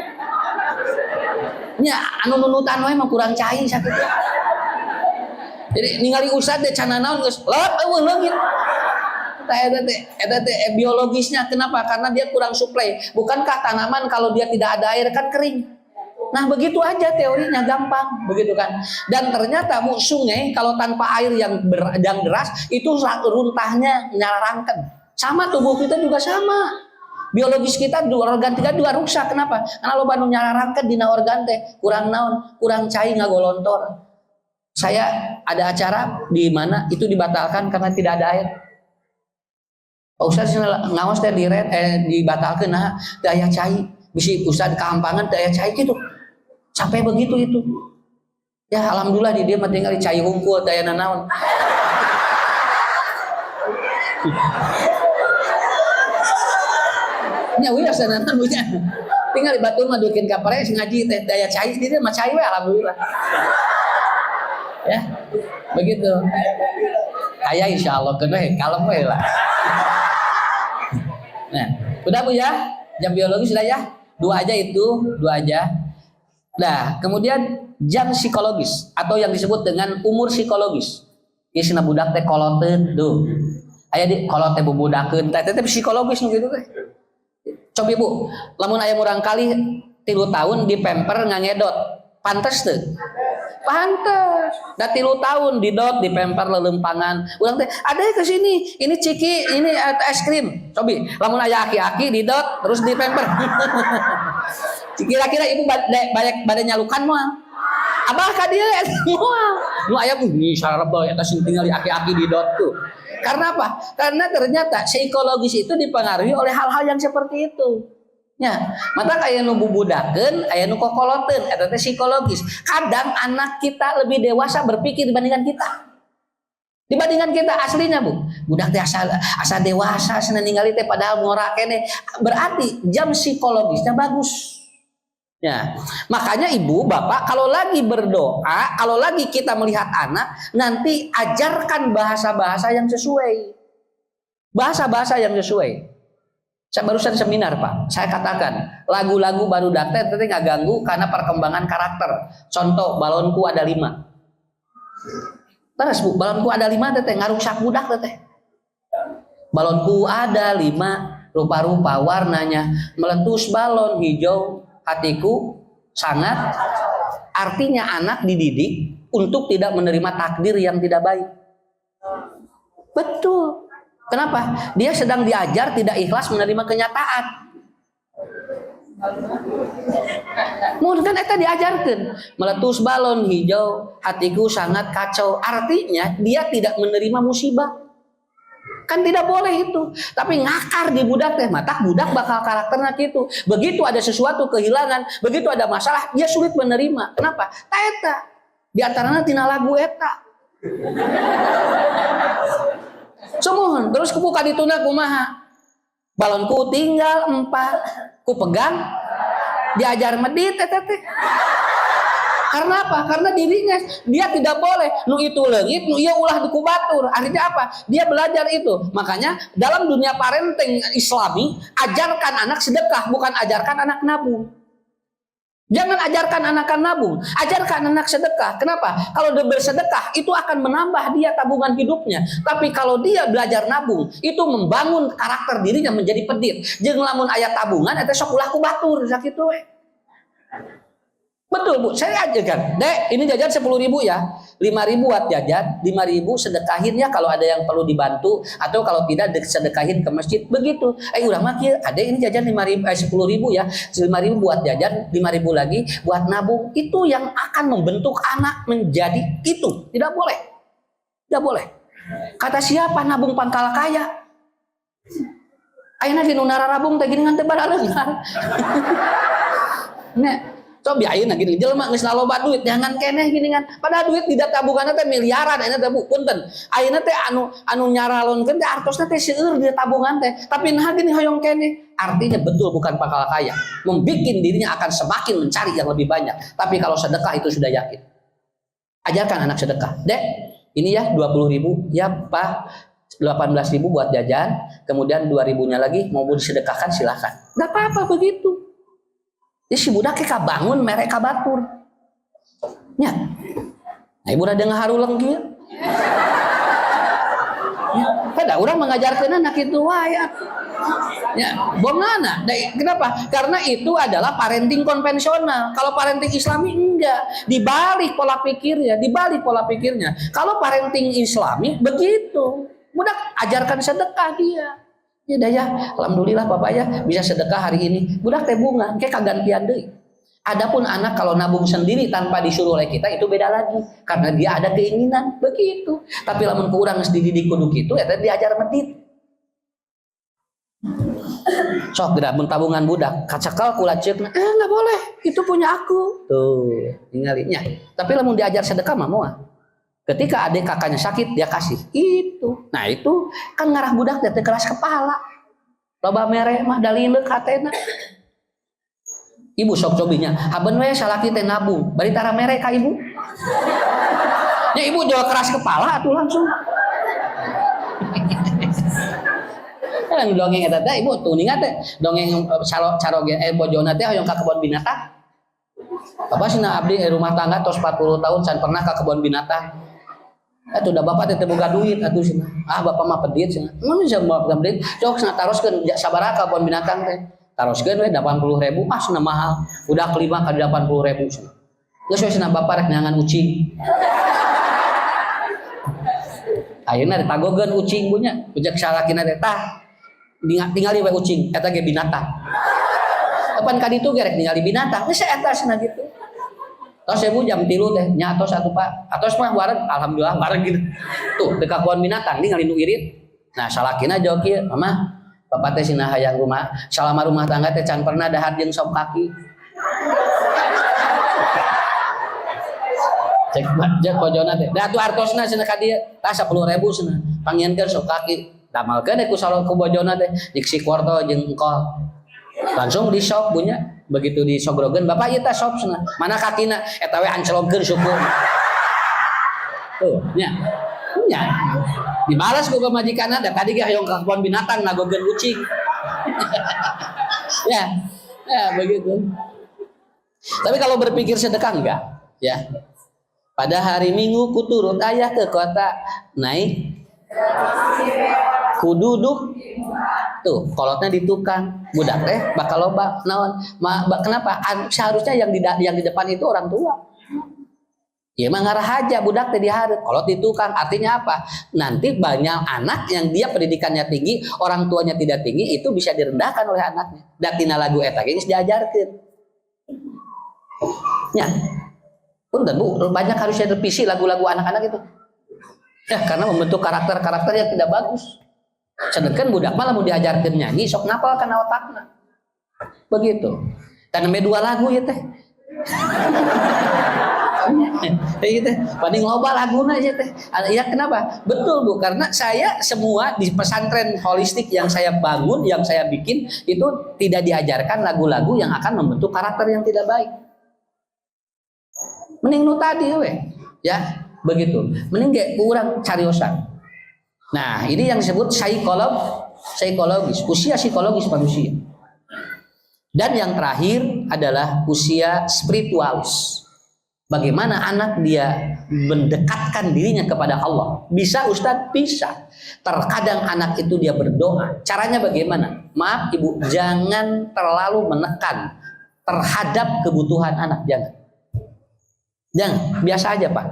Nya anu nunutan we mah kurang cai sakitu. Jadi ningali ustad teh can naon geus lot eueuh leungit. Eta teh biologisnya kenapa? Karena dia kurang suplai. Bukankah tanaman kalau dia tidak ada air kan kering? Nah begitu aja teorinya gampang begitu kan. Dan ternyata sungai kalau tanpa air yang deras itu runtahnya nyarangkan. Sama tubuh kita juga sama. Biologis kita organ kita juga rusak. Kenapa? Karena lo banu nyarangkan dina organ teh kurang naon, kurang cai ngagolontor. Saya ada acara di mana itu dibatalkan karena tidak ada air. Ustaz ngawas teh dibatalkan nah daya cai. Bisi Ustaz keampangan daya cai gitu. Sampai begitu itu. Ya alhamdulillah di dia mah tinggal cai hungkul daya nanaon. Nya we asana punya. Tinggal di batur mah dukeun ka pare ngaji teh daya cai di dia mah cai we alhamdulillah. Ya. Begitu. Aya insyaallah keneh kalem we lah. Nah, udah Bu ya? Jam biologis sudah ya? 2 aja itu, 2 aja. Nah, kemudian jam psikologis atau yang disebut dengan umur psikologis. Ieu cenah budak teh koloteun tuh. Aya di kolot teh bubudakeun teh psikologis nu kitu teh. Coba Ibu, lamun aya urang kali 3 tahun dipemper ngangedot, pantes teu? Pantes. Da 3 tahun didot, dipemper lelempangan. Urang teh, "Ade ke sini, ini ciki, ini es krim." Cobi, lamun aya aki-aki didot terus dipemper. Kira-kira Ibu bade nyalukan moal. Abah ka dieu moal. Nu aya bunyi sarep eta sing tinggal aki-aki didot tuh. Karena apa? Karena ternyata psikologis itu dipengaruhi oleh hal-hal yang seperti itu. Ya, mata aya nu bubudakeun, aya nu kokoloteun, eta teh psikologis. Kadang anak kita lebih dewasa berpikir dibandingkan kita. Dibandingkan kita aslinya, Bu. Budak teh asa dewasa cenah ningali teh padahal ngora kene. Berarti jam psikologisnya bagus. Ya, makanya ibu bapak kalau lagi berdoa, kalau lagi kita melihat anak, nanti ajarkan bahasa-bahasa yang sesuai, bahasa-bahasa yang sesuai. Saya barusan seminar Pak, saya katakan lagu-lagu baru data tadi nggak ganggu karena perkembangan karakter. Contoh balonku ada 5. Terus Bu, balonku ada 5 teteh ngarusak budak teteh. Balonku ada 5, rupa-rupa warnanya meletus balon hijau. Hatiku sangat, artinya anak dididik untuk tidak menerima takdir yang tidak baik. Betul. Kenapa? Dia sedang diajar tidak ikhlas menerima kenyataan. Mungkin kan eta diajarkan meletus balon hijau, hatiku sangat kacau. Artinya dia tidak menerima musibah. Kan tidak boleh itu. Tapi ngakar di budak teh, mata budak bakal karakternya gitu. Begitu ada sesuatu kehilangan, begitu ada masalah, dia sulit menerima. Kenapa? Ta eta. Di antaranya tina lagu eta. Semohon, terus kubuka dituna kumaha. Balonku tinggal 4, ku pegang, diajar medit eta teh. Karena apa? Karena dirinya dia tidak boleh nu itu leungit, nu ieu ulah dikubatur. Artinya apa? Dia belajar itu. Makanya dalam dunia parenting Islami, ajarkan anak sedekah, bukan ajarkan anak nabung. Jangan ajarkan anak nabung, ajarkan anak sedekah. Kenapa? Kalau dia bersedekah itu akan menambah dia tabungan hidupnya. Tapi kalau dia belajar nabung, itu membangun karakter dirinya menjadi pedit. Jeung lamun aya tabungan eta sok ulah kubatur sakitu we. Betul Bu, saya ajarkan. Dek, ini jajan 10.000 ya. 5.000 buat jajan, 5.000 sedekahin ya kalau ada yang perlu dibantu, atau kalau tidak sedekahin ke masjid. Begitu. Udah mah kieu, ada ini jajan 10.000 ya. 5.000 buat jajan, 5.000 lagi buat nabung. Itu yang akan membentuk anak menjadi itu. Tidak boleh. Tidak boleh. Kata siapa nabung pangkal kaya? Ayeuna ge nu nararabung teh gini ngan teu barareungan. Nya coba ayeuna gini jelema geus loba duit jangan keneh gini kan padahal duit di tabunganna teh miliaran ayeuna teh Bu punten ayeuna teh anu nyaralonkeun teh artosna teh seueur di tabungan teh tapi nah gini hoyong keneh artinya betul bukan pangkal kaya membikin dirinya akan semakin mencari yang lebih banyak tapi kalau sedekah itu sudah yakin ajarkan anak sedekah dek ini ya 20.000 ya Pak 18.000 buat jajan kemudian 2.000-nya lagi mau disedekahkan silahkan nggak apa-apa begitu. Jadi si budak ka bangun mereka batur. Nya. Nah, ibu udah ngaharuleng kieu. Ya, pada orang mengajarkan anak itu wae. Ya, bongana. Kenapa? Karena itu adalah parenting konvensional. Kalau parenting Islami enggak, dibalik pola pikirnya, Kalau parenting Islami begitu. Budak ajarkan sedekah dia. Ya dah ya, alhamdulillah Bapak ya bisa sedekah hari ini. Budak teh bunga, kayak kagantian deui. Adapun anak kalau nabung sendiri tanpa disuruh oleh kita itu beda lagi, karena dia ada keinginan begitu. Tapi lamun ku urang geus dididik kudu kitu eta diajar medit. Sok geura mun tabungan budak, kacakal kula ceukna, enggak boleh, itu punya aku. Tuh, ningalinya. Tapi lamun diajar sedekah mah moal. Ketika adik kakaknya sakit dia kasih itu. Nah itu kan ngarah budak teh keras kepala. Loba mere mah dalileuk hatena. Ibu sok cobinya, haben we salaki teh nabung, bari tara mere ka ibu. Ya ibu jual keras kepala atuh langsung. Yang dongeng eta teh ibu tuh ningat teh dongeng caroge bojona teh hoyong ka kebon binatang. Bapak cenah abdi rumah tangga tos 40 tahun can pernah ka kebon binatang. Atuh da bapak teh boga duit atuh cenah. Bapak mah pedet cenah. Mun bisa bapak pedet, sok cenah taroskeun sabaraha kebon binatang teh. Taroskeun we 80.000, cenah mahal. Udah kelima ka 80.000 cenah. Geus we cenah bapak rek neangan ucing. Ayeuna ditagogeun ucing bunya, ujak salakina teh tah. Ningali we ucing, eta ge binatang. Kapan ka ditu ge rek ningali binatang, geus eta cenah gitu. Tos ibu jam 3 teh nya atos atuh Pak. Atos mah wareg alhamdulillah wareg gitu. Tuh dekat kebon binatang ningali nu irit. Nah salakina jawab kieu, "Mama, Bapak teh cenah hayang rumah, salama rumah tangga teh can pernah dahar jeung sop kaki." Cek bajak pojona teh. Da atuh artosna cenah ka dieu, tah 10.000 cenah. Pangieunkeun sop kaki. Damalkeun ku salon ku bojona teh diksi kuarto jeung engkol. Langsung di shop punya. Begitu disogrogen bapak ieu teh sop cenah mana kakina eta we ancelogkeun syukur tuh nya dibalas ku majikanna da tadi ge hayong ka kebon binatang nagogeun ucing ya begitu tapi kalau berpikir sedekah enggak ya pada hari Minggu ku turut ayah ke kota naik ku duduk tuh kolotnya di tukang budak teh bakal loba naon kenapa seharusnya yang di depan itu orang tua ya mah ngarah aja budak teh dihareup kolot di tukang artinya apa nanti banyak anak yang dia pendidikannya tinggi orang tuanya tidak tinggi itu bisa direndahkan oleh anaknya datina lagu eta geus diajarkeun nya punten Bu banyak harusnya revisi lagu-lagu anak-anak itu ya karena membentuk karakter-karakter yang tidak bagus. Sedangkan budak malah mau diajarkan nyanyi sok napal kana otakna. Begitu. Dan ame 2 lagu ya teh. Gitu. Paling loba laguna aja teh. Ya kenapa? Betul Bu, karena saya semua di pesantren holistik yang saya bangun, yang saya bikin itu tidak diajarkan lagu-lagu yang akan membentuk karakter yang tidak baik. Mending nu tadi we. Ya, begitu. Mending ge kurang cariosan. Nah, ini yang disebut psikologis, usia psikologis manusia. Dan yang terakhir adalah usia spiritualis. Bagaimana anak dia mendekatkan dirinya kepada Allah. Bisa Ustadz? Bisa. Terkadang anak itu dia berdoa. Caranya bagaimana? Maaf Ibu, jangan terlalu menekan terhadap kebutuhan anak. Jangan. Jangan, biasa aja Pak.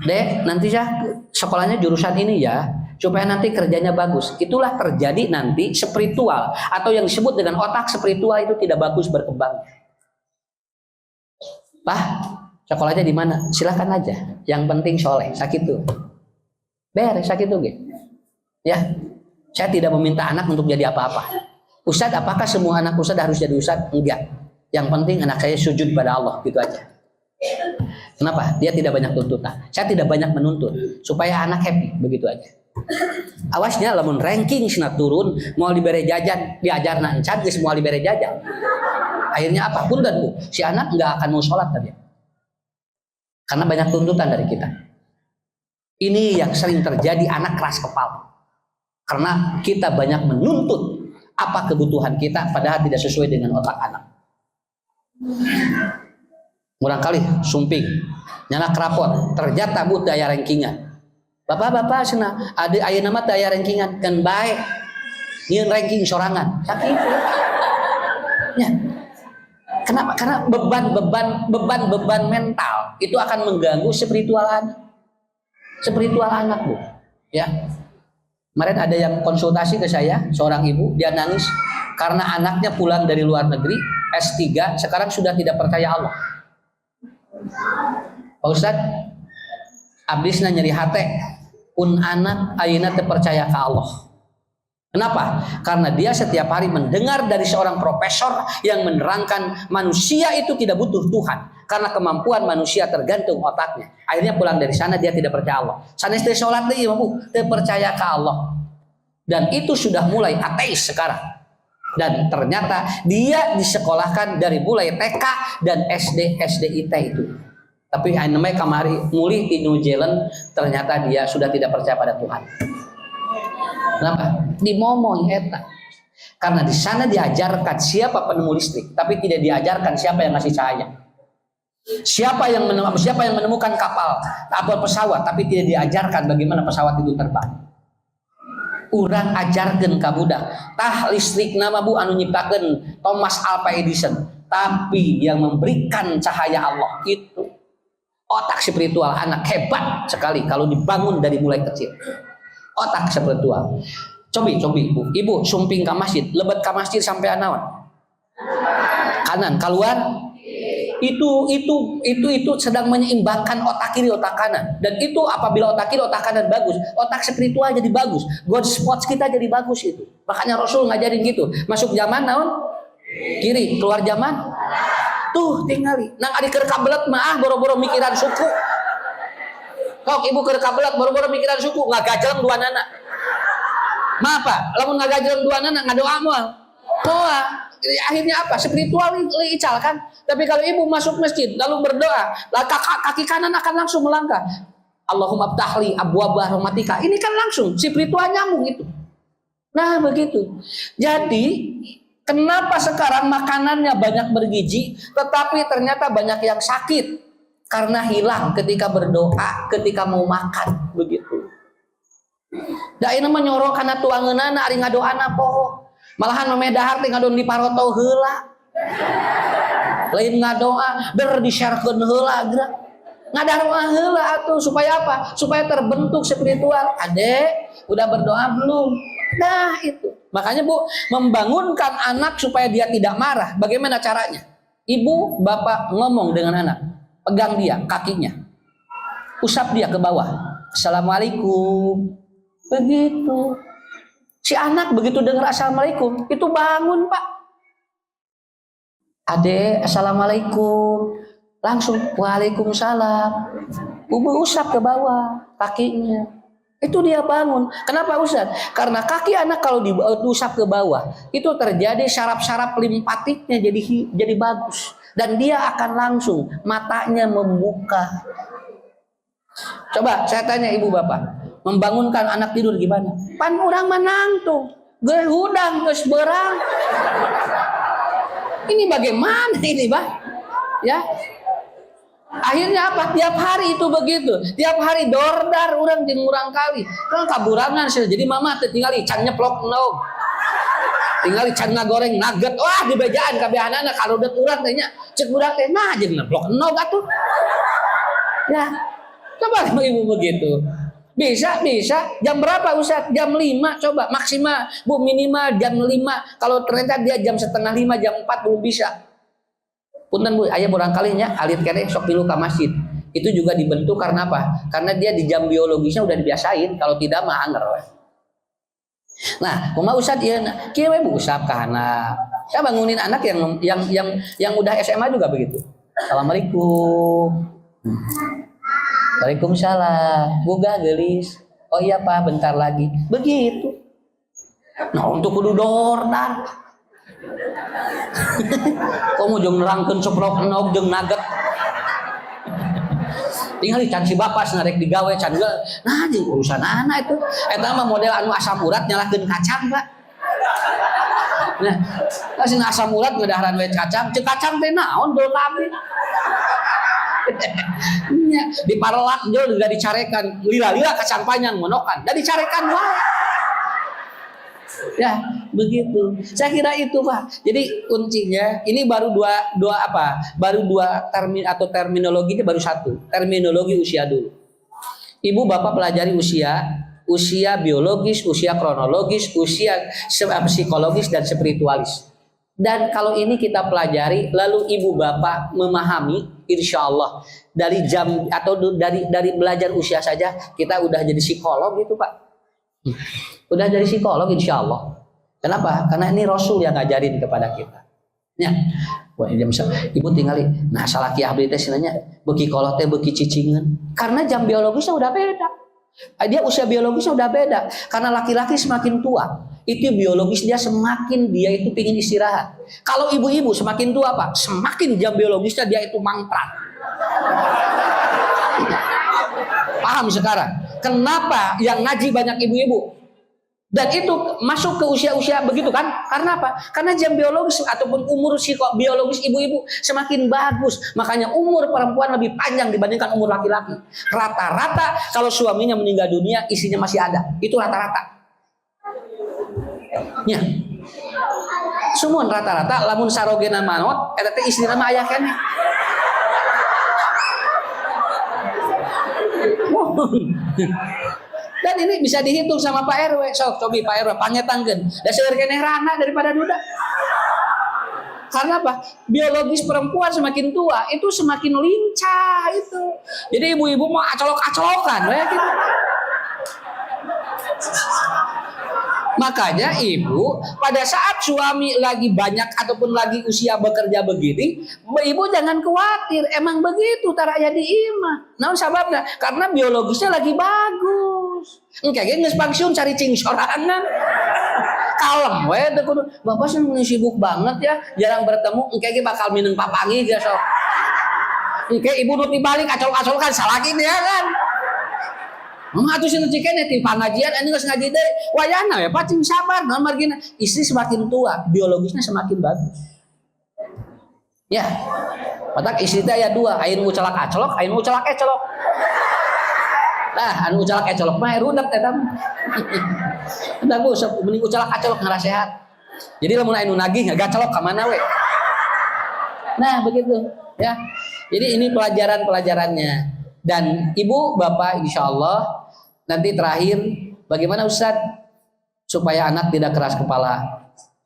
Dek, nanti ya sekolahnya jurusan ini ya, supaya nanti kerjanya bagus. Itulah terjadi nanti spiritual atau yang disebut dengan otak spiritual itu tidak bagus berkembang. Pak, sekolahnya di mana? Silahkan aja. Yang penting soleh, sakit tuh. Beres sakit tuh gitu. Ya, saya tidak meminta anak untuk jadi apa-apa. Ustadz, apakah semua anak Ustadz harus jadi Ustadz? Enggak. Yang penting anak saya sujud pada Allah, gitu aja. Kenapa? Dia tidak banyak tuntutan. Saya tidak banyak menuntut supaya anak happy, begitu aja. Awasnya lamun ranking sina turun, mau diberi jajan, diajar nancan geus mau diberi jajan. Akhirnya apa? Punten Bu, si anak nggak akan mau sholat tadi. Karena banyak tuntutan dari kita. Ini yang sering terjadi, anak keras kepala. Karena kita banyak menuntut apa kebutuhan kita padahal tidak sesuai dengan otak anak. Murang kali sumping nyana kerapot ternyata Bu daya rankingan. Bapak-bapak sana ada aya nama daya rankingan kan baik nyeun ranking sorangan sakit ya. Kenapa? Karena beban mental itu akan mengganggu spiritual anak Bu ya. Kemarin ada yang konsultasi ke saya, seorang ibu, dia nangis karena anaknya pulang dari luar negeri S3, sekarang sudah tidak percaya Allah. Pak Ustadz, abisna nyeri hati, pun anak ayeuna teu percaya ke Allah. Kenapa? Karena dia setiap hari mendengar dari seorang profesor yang menerangkan manusia itu tidak butuh Tuhan, karena kemampuan manusia tergantung otaknya. Akhirnya pulang dari sana dia tidak percaya Allah. Sanes teh salat deui Bu, teu percaya ke Allah. Dan itu sudah mulai ateis sekarang. Dan ternyata dia disekolahkan dari mulai TK dan SD, SDIT itu. Tapi namanya kamari mulih di New Zealand, ternyata dia sudah tidak percaya pada Tuhan. Kenapa? Dimomong eta. Karena di sana diajarkan siapa penemu listrik, tapi tidak diajarkan siapa yang ngasih cahaya. Siapa yang menemukan kapal pesawat, tapi tidak diajarkan bagaimana pesawat itu terbang. Urang ajarkeun ka budak, tah listrik nama Bu anu nyiptakeun Thomas Alva Edison, tapi yang memberikan cahaya Allah itu otak spiritual anak hebat sekali kalau dibangun dari mulai kecil. Otak spiritual. Cobi Bu, Ibu sumping ka masjid, lebet ka masjid sampai naon? Kanan, keluar. Itu sedang menyeimbangkan otak kiri otak kanan, dan itu apabila otak kiri otak kanan bagus, otak spiritual jadi bagus, God spots kita jadi bagus itu. Makanya Rasul ngajarin gitu, masuk zaman naon kiri, keluar zaman tuh tinggali. Nang adi keur kabelet mah boro-boro mikiran suku. Kok ibu keur kabelet boro-boro mikiran suku, ngagajeleng dua nana. Mah apa? Lamun ngagajeleng dua nana ngadoa moal. Doa. Akhirnya apa? Spiritual ical kan. Tapi kalau ibu masuk masjid lalu berdoa, kaki kanan akan langsung melangkah. Allahumma ftahli abwaaba rahmatika. Ini kan langsung spiritual nyambung itu. Nah begitu. Jadi kenapa sekarang makanannya banyak bergizi, tetapi ternyata banyak yang sakit karena hilang ketika berdoa, ketika mau makan begitu. Da ini menyoro kana tuangeunana ari ngadoana poho. Malahan memedahar teh ngadon di paroto heula. Lain ngadoa ber di-sharekeun heula geura. Ngadaroa heula atuh supaya apa? Supaya terbentuk spiritual. Adek, udah berdoa belum? Nah, itu. Makanya Bu, membangunkan anak supaya dia tidak marah. Bagaimana caranya? Ibu, bapak ngomong dengan anak. Pegang dia kakinya. Usap dia ke bawah. Assalamualaikum. Begitu. Si anak begitu dengar assalamualaikum, itu bangun Pak. Ade, assalamualaikum. Langsung waalaikumsalam. Ubu usap ke bawah kakinya. Itu dia bangun. Kenapa Ustaz? Karena kaki anak kalau diusap ke bawah, itu terjadi syaraf-syaraf limpatiknya jadi bagus. Dan dia akan langsung matanya membuka. Coba saya tanya ibu bapak, membangunkan anak tidur gimana? Pan urang menantu, ge hudang geus beurang. Ini bagaimana ini, Bah? Ya. Akhirnya apa? Tiap hari itu begitu. Tiap hari dordar urang jeung urang kali. Kan kaburangan sih. Jadi mama teh tinggali can nyeplok enog. Tinggali can ngagoreng nugget. Wah, di bejaan kabehanana kalau udah urang teh nya. Cek urang teh nah jeung nyeplok enog atuh. Ya, coba kalau ibu begitu. Bisa. Jam berapa Ustaz? Jam 5 coba maksimal. Bu minimal jam 5. Kalau ternyata dia jam setengah 5, jam 4 belum bisa. Punten Bu, aya barangkalinya alit kene sok pilu ka masjid. Itu juga dibentuk karena apa? Karena dia di jam biologisnya udah dibiasain. Kalau tidak mah anger we. Nah, kumaha Ustaz ieu? Kieu we Bu usap ka anak. Saya bangunin anak yang udah SMA juga begitu. Assalamualaikum. Waalaikumsalam. Boga gelis. Oh iya Pak, bentar lagi. Begitu. Nah, untuk kudu dordan. Kamu jeung nerangkeun ceprok enog jeung nugget. Tinggal can si bapak snarek digawe can geul. Nah, jeung urusan anak itu. Eta mah model anu asam urat nyalahkeun kacang, Pak. Nah, kasih asam urat ngadaharan we kacang, ceuk kacang teh naon dol kami. Nya diparelak jol juga dicarekan lila-lila kacang panjang monokan dan dicarekan wae. Ya, begitu. Saya kira itu, Pak. Jadi kuncinya ini baru dua apa? Baru dua terminologinya baru satu. Terminologi usia dulu. Ibu bapak pelajari usia biologis, usia kronologis, usia psikologis dan spiritualis. Dan kalau ini kita pelajari, lalu ibu bapak memahami, insya Allah dari jam atau dari belajar usia saja kita udah jadi psikolog gitu Pak. Udah jadi psikolog insya Allah. Kenapa? Karena ini Rasul yang ngajarin kepada kita. Ya, wah jam ibu tinggalin. Nah salaki abdi teh sinanya beuki kolot teh beuki cicingan. Karena jam biologisnya udah beda. Dia usia biologisnya udah beda. Karena laki-laki semakin tua, itu biologis dia semakin dia itu pingin istirahat. Kalau ibu-ibu semakin tua Pak, semakin jam biologisnya dia itu mangkrak. Paham sekarang? Kenapa yang ngaji banyak ibu-ibu? Dan itu masuk ke usia-usia begitu kan? Karena apa? Karena jam biologis ataupun umur biologis ibu-ibu semakin bagus. Makanya umur perempuan lebih panjang dibandingkan umur laki-laki. Rata-rata kalau suaminya meninggal dunia, istrinya masih ada. Itu rata-rata. Ya. Semua rata-rata lamun sarogena manot, eta teh istrina mah aya keneh. Dan ini bisa dihitung sama Pak RW. Sok cobi Pak RW pangetangkeun. Da seueur keneh rana daripada duda. Karena apa? Biologis perempuan semakin tua itu semakin lincah itu. Jadi ibu-ibu mau acolok-acolokan ya gitu. Makanya ibu pada saat suami lagi banyak ataupun lagi usia bekerja begini, ibu jangan khawatir, emang begitu taraya di imah. Naon sababna? Karena biologisnya lagi bagus. Engke ge geus pensiun cari cing sorangan. Kalem we teh kudu. Bapak sih sibuk banget ya, jarang bertemu, engke ge bakal mineng papangi ge sok. Engke ibu nu tibalik acol-acolkan salaki dia kan. Mama atuh sinu cikene ti pangajian anjing geus ngaji deui. Wayahna ya pacing sabar naon margina. Istri semakin tua, biologisnya semakin bagus. Ya. Patak istri teh aya dua, aya nu ucelak acolok, aya nu ucelak ecolok. Nah, anu ucelak ecolok mah rudak teh tam. Entah Bu, mending ucelak acolok ngarasehat. Jadi lamun aya nu nagih ngacolok ka mana we. Nah, begitu ya. Jadi ini pelajaran-pelajarannya. Dan ibu bapak insya Allah nanti terakhir bagaimana Ustaz supaya anak tidak keras kepala,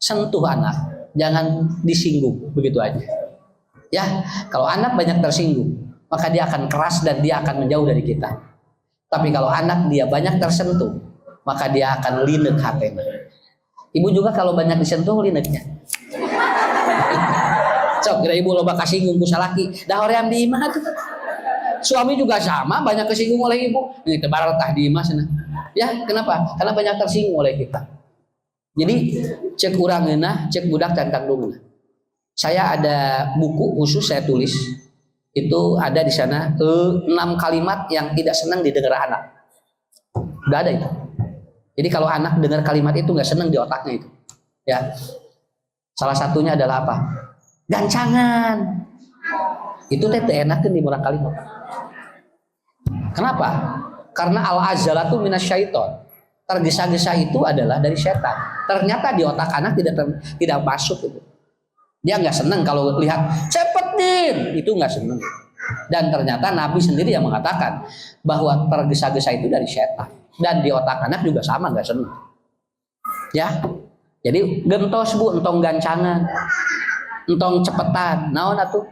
sentuh anak, jangan disinggung begitu aja ya. Kalau anak banyak tersinggung maka dia akan keras dan dia akan menjauh dari kita. Tapi kalau anak dia banyak tersentuh maka dia akan linek hatena. Ibu juga kalau banyak disentuh lineknya. Cok kira ibu loba kasinggung ku salaki dah hoream di imah tuh. Suami juga sama, banyak kesinggung oleh ibu. Ini tebar tah di imah sana. Ya, kenapa? Karena banyak tersinggung oleh kita. Jadi cek urang ngeunah, cek budak tentang dungna. Saya ada buku khusus saya tulis. Itu ada di sana 6 kalimat yang tidak senang didengar anak. Udah ada itu. Jadi kalau anak dengar kalimat itu nggak senang di otaknya itu. Ya. Salah satunya adalah apa? Gancangan. Itu teh enak di murah kalimat. Kenapa? Karena al-azalatu minasyaiton. Tergesa-gesa itu adalah dari setan. Ternyata di otak anak tidak masuk itu. Dia nggak senang kalau lihat cepetin, itu nggak senang. Dan ternyata Nabi sendiri yang mengatakan bahwa tergesa-gesa itu dari setan. Dan di otak anak juga sama, nggak senang. Ya, jadi gentos bu, entong gancangan, entong cepetan, naon atuh?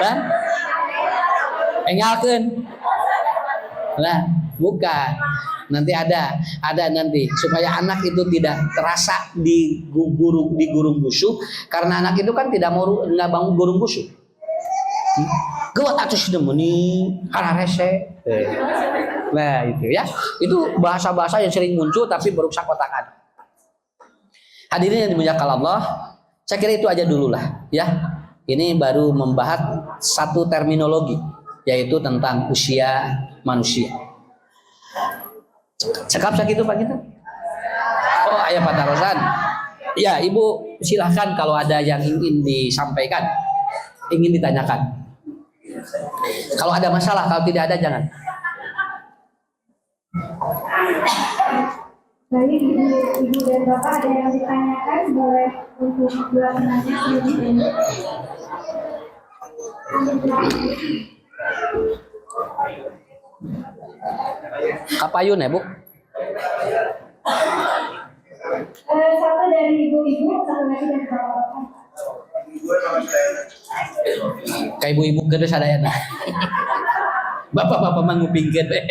Kan? Engalkeun. Nah, bukan. Nanti ada nanti supaya anak itu tidak terasa digurung busuk, karena anak itu kan nggak bangun gurung busuk. Gawat atuh sudah meni hararese. Nah itu ya, itu bahasa-bahasa yang sering muncul tapi merusak otak anak. Hadirin yang dimuliakan Allah, saya kira itu aja dulu lah ya. Ini baru membahas satu terminologi, yaitu tentang usia manusia. Cekap sakitu Pak kita. Oh ayah Pak Tarosan. Ya Ibu silahkan kalau ada yang ingin disampaikan, ingin ditanyakan. Kalau ada masalah, kalau tidak ada jangan. Baik, Ibu dan Bapak ada yang ditanyakan, boleh untuk dua penanya ini. Kapayun ya Bu? Satu dari ibu-ibu, satu lagi dari bapak-bapak. Kayak ibu-ibu ke sadayana. Bapak-bapak mangupingkeun we.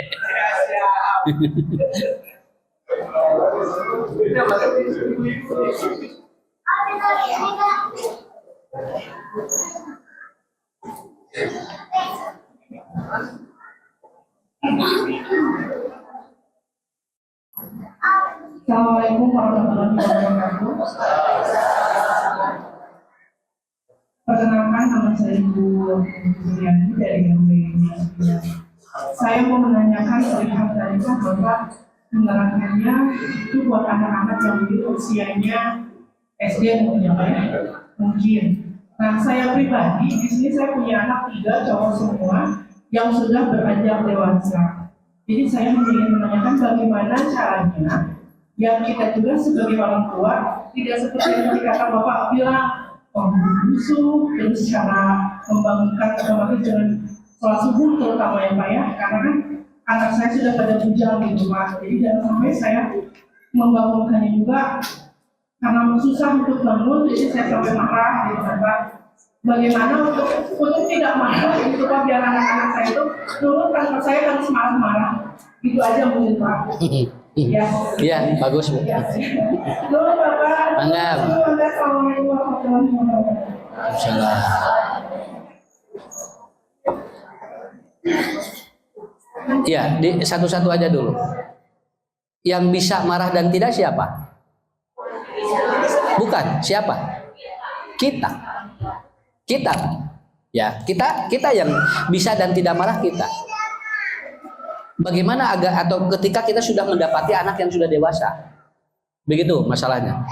Assalamualaikum warahmatullahi wabarakatuh. Perkenalkan, nama saya Ibu Suryani dari Indonesia. Saya mau menanyakan perihal tarikan bahwa menerangkannya itu buat anak-anak yang usianya SD mungkin ya, mungkin. Nah, saya pribadi di sini saya punya anak 3 cowok semua yang sudah beranjak dewasa. Jadi saya ingin menanyakan bagaimana caranya yang kita juga sebagai orang tua tidak seperti yang tadi kata Bapak bilang busuk, terus cara membangunkan otomatis dengan sholat subuh terutama ya Pak ya, karena kan anak saya sudah pada bujang gitu Pak. Jadi jangan sampai saya membangunkannya juga karena susah untuk bangun, jadi saya sampai marah gitu kan Pak. Bagaimana untuk tidak marah gitu Pak, biar anak-anak saya itu nurut tanpa saya harus marah-marah. Itu aja mungkin Pak. Ya. Iya, bagus Bu. Ya. Nurut Bapak. Mangga. Assalamualaikum warahmatullahi wabarakatuh. Salah. Ya, satu-satu aja dulu. Yang bisa marah dan tidak siapa? Bukan, siapa? Kita. Ya, kita yang bisa dan tidak marah kita. Bagaimana atau ketika kita sudah mendapati anak yang sudah dewasa? Begitu masalahnya.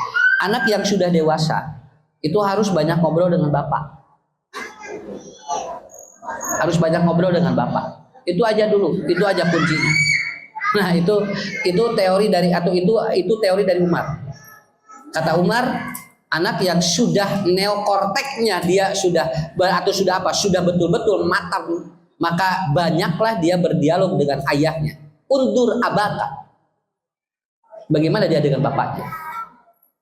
Anak yang sudah dewasa itu harus banyak ngobrol dengan bapak. Harus banyak ngobrol dengan bapak. Itu aja dulu, itu aja kuncinya. Nah, itu teori dari itu teori dari Umar. Kata Umar, anak yang sudah neokorteknya dia sudah betul-betul matang, maka banyaklah dia berdialog dengan ayahnya. Undur abaka. Bagaimana dia dengan bapaknya?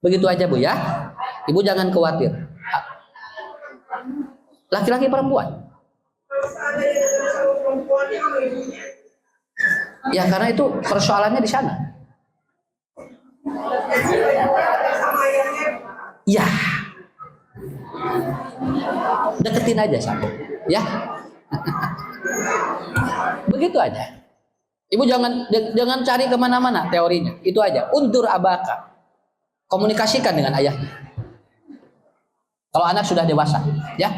Begitu aja Bu ya. Ibu jangan khawatir. Laki-laki perempuan. Ya karena itu persoalannya di sana. Ya. Deketin aja sama. Ya. Begitu aja. Ibu jangan cari kemana-mana teorinya. Itu aja. Undur abaka. Komunikasikan dengan ayahnya. Kalau anak sudah dewasa, ya.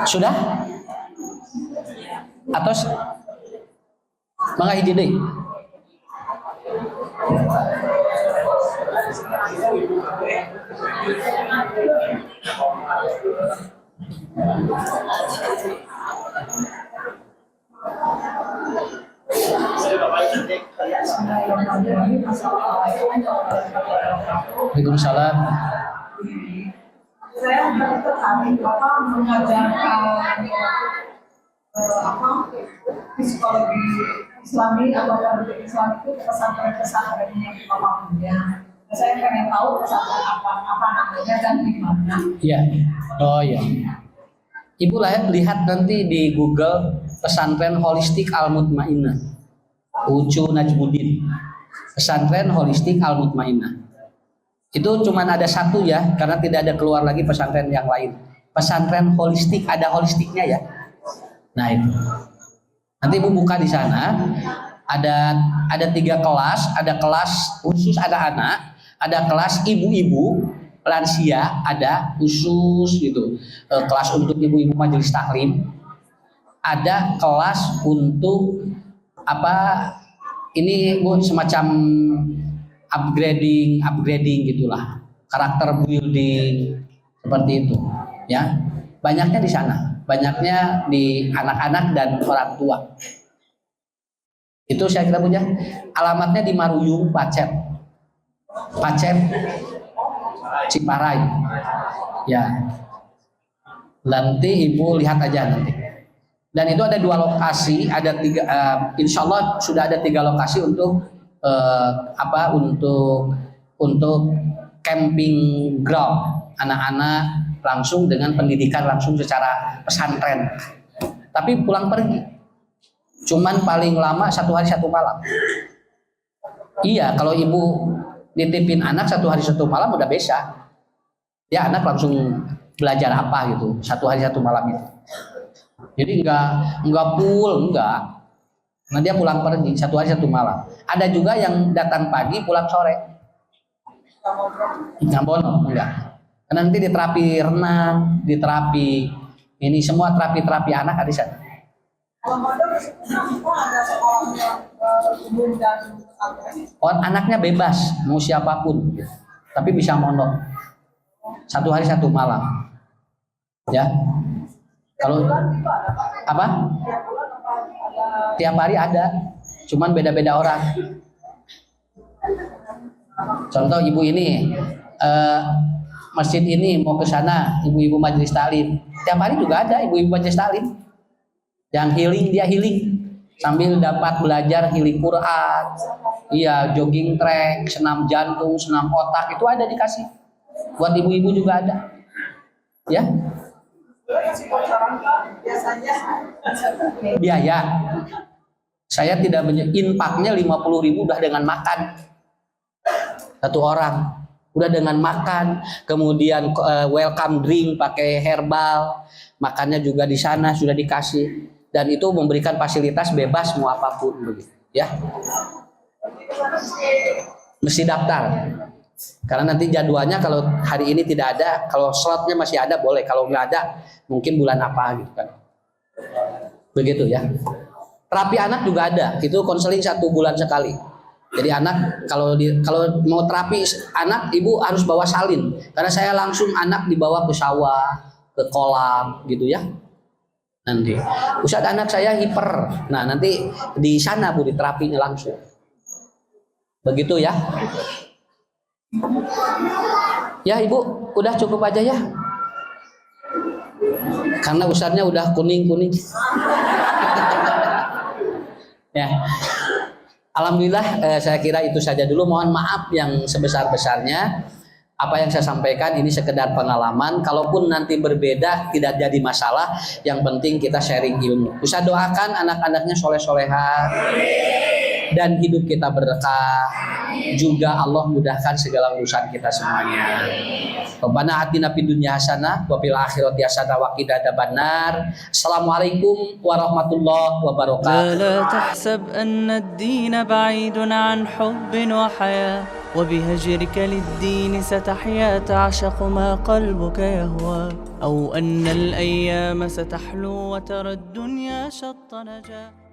Sudah? Atau mangga hiji deui. Waalaikumsalam. saya tertarik mengajarkan psikologi Islami atau terapi Islam itu pesantren-pesantren yang Bapak punya. Saya pengen tahu pesantren apa namanya dan di mana. Iya. Oh iya. Ibu lihat nanti di Google Pesantren Holistik Al-Mutmainnah. Ucu Najmuddin. Pesantren Holistik Al-Mutmainnah. Itu cuma ada satu ya, karena tidak ada keluar lagi pesantren yang lain. Pesantren holistik, ada holistiknya ya. Nah itu. Nanti ibu buka di sana. Ada 3 kelas, ada kelas khusus ada anak, ada kelas ibu-ibu lansia, ada khusus gitu. Kelas untuk ibu-ibu majelis taklim. Ada kelas untuk ini Bu, semacam upgrading gitulah, karakter building seperti itu ya. Banyaknya di sana, banyaknya di anak-anak dan orang tua. Itu saya kira punya alamatnya di Maruyung, Pacet Ciparai ya. Nanti ibu lihat aja nanti. Dan itu ada 2 lokasi, ada 3, insya Allah sudah ada 3 lokasi untuk untuk camping ground anak-anak langsung dengan pendidikan langsung secara pesantren. Tapi pulang pergi, cuman paling lama 1 hari 1 malam. Iya, kalau ibu nitipin anak 1 hari 1 malam udah bisa. Ya anak langsung belajar apa gitu 1 hari 1 malam itu. Jadi enggak full, enggak. Nah dia pulang pergi 1 hari 1 malam. Ada juga yang datang pagi pulang sore. Ngambono enggak. Karena nanti di terapi renang, di terapi ini semua terapi anak ada di sana. Kalau mondok ada sekolah yang umum dan Anaknya bebas mau siapapun, tapi bisa mondok 1 hari 1 malam. Ya. Kalau apa? Tiap hari ada, cuman beda-beda orang. Contoh ibu ini, masjid ini mau ke sana, ibu-ibu majelis taklim. Tiap hari juga ada ibu-ibu majelis taklim. Yang healing dia healing sambil dapat belajar healing Quran. Iya, jogging track, senam jantung, senam otak itu ada dikasih. Buat ibu-ibu juga ada. Ya. Biaya saya tidak infaknya 50.000 udah dengan makan 1 orang, udah dengan makan, kemudian welcome drink pakai herbal, makannya juga di sana sudah dikasih, dan itu memberikan fasilitas bebas mau apapun begitu ya. Mesti daftar karena nanti jadwalnya kalau hari ini tidak ada, kalau slotnya masih ada boleh, kalau nggak ada mungkin bulan apa gitu kan, begitu ya. Terapi anak juga ada, itu konseling 1 bulan sekali. Jadi anak kalau mau terapi anak, ibu harus bawa salin, karena saya langsung anak dibawa ke sawah, ke kolam gitu ya. Nanti Ustadz anak saya hiper, nah nanti di sana Bu diterapinya langsung, begitu ya. Ya ibu, udah cukup aja ya. Karena ustadznya udah kuning-kuning. Ya. Alhamdulillah saya kira itu saja dulu. Mohon maaf yang sebesar-besarnya. Apa yang saya sampaikan ini sekedar pengalaman. Kalaupun nanti berbeda tidak jadi masalah. Yang penting kita sharing ilmu. Ustadz doakan anak-anaknya soleh-solehah. Dan hidup kita berkah, juga Allah mudahkan segala urusan kita semuanya. Rabbana atina fid dunya hasanah wa fil akhirati hasanah wa qina adzabannar. Assalamualaikum warahmatullahi wabarakatuh. لا تحسب أن الدين بعيد عن حب وحياة وبهجرك للدين ستحيا تعشق ما قلبك يهوى أو أن الأيام ستحلو وترى الدنيا شط نجاة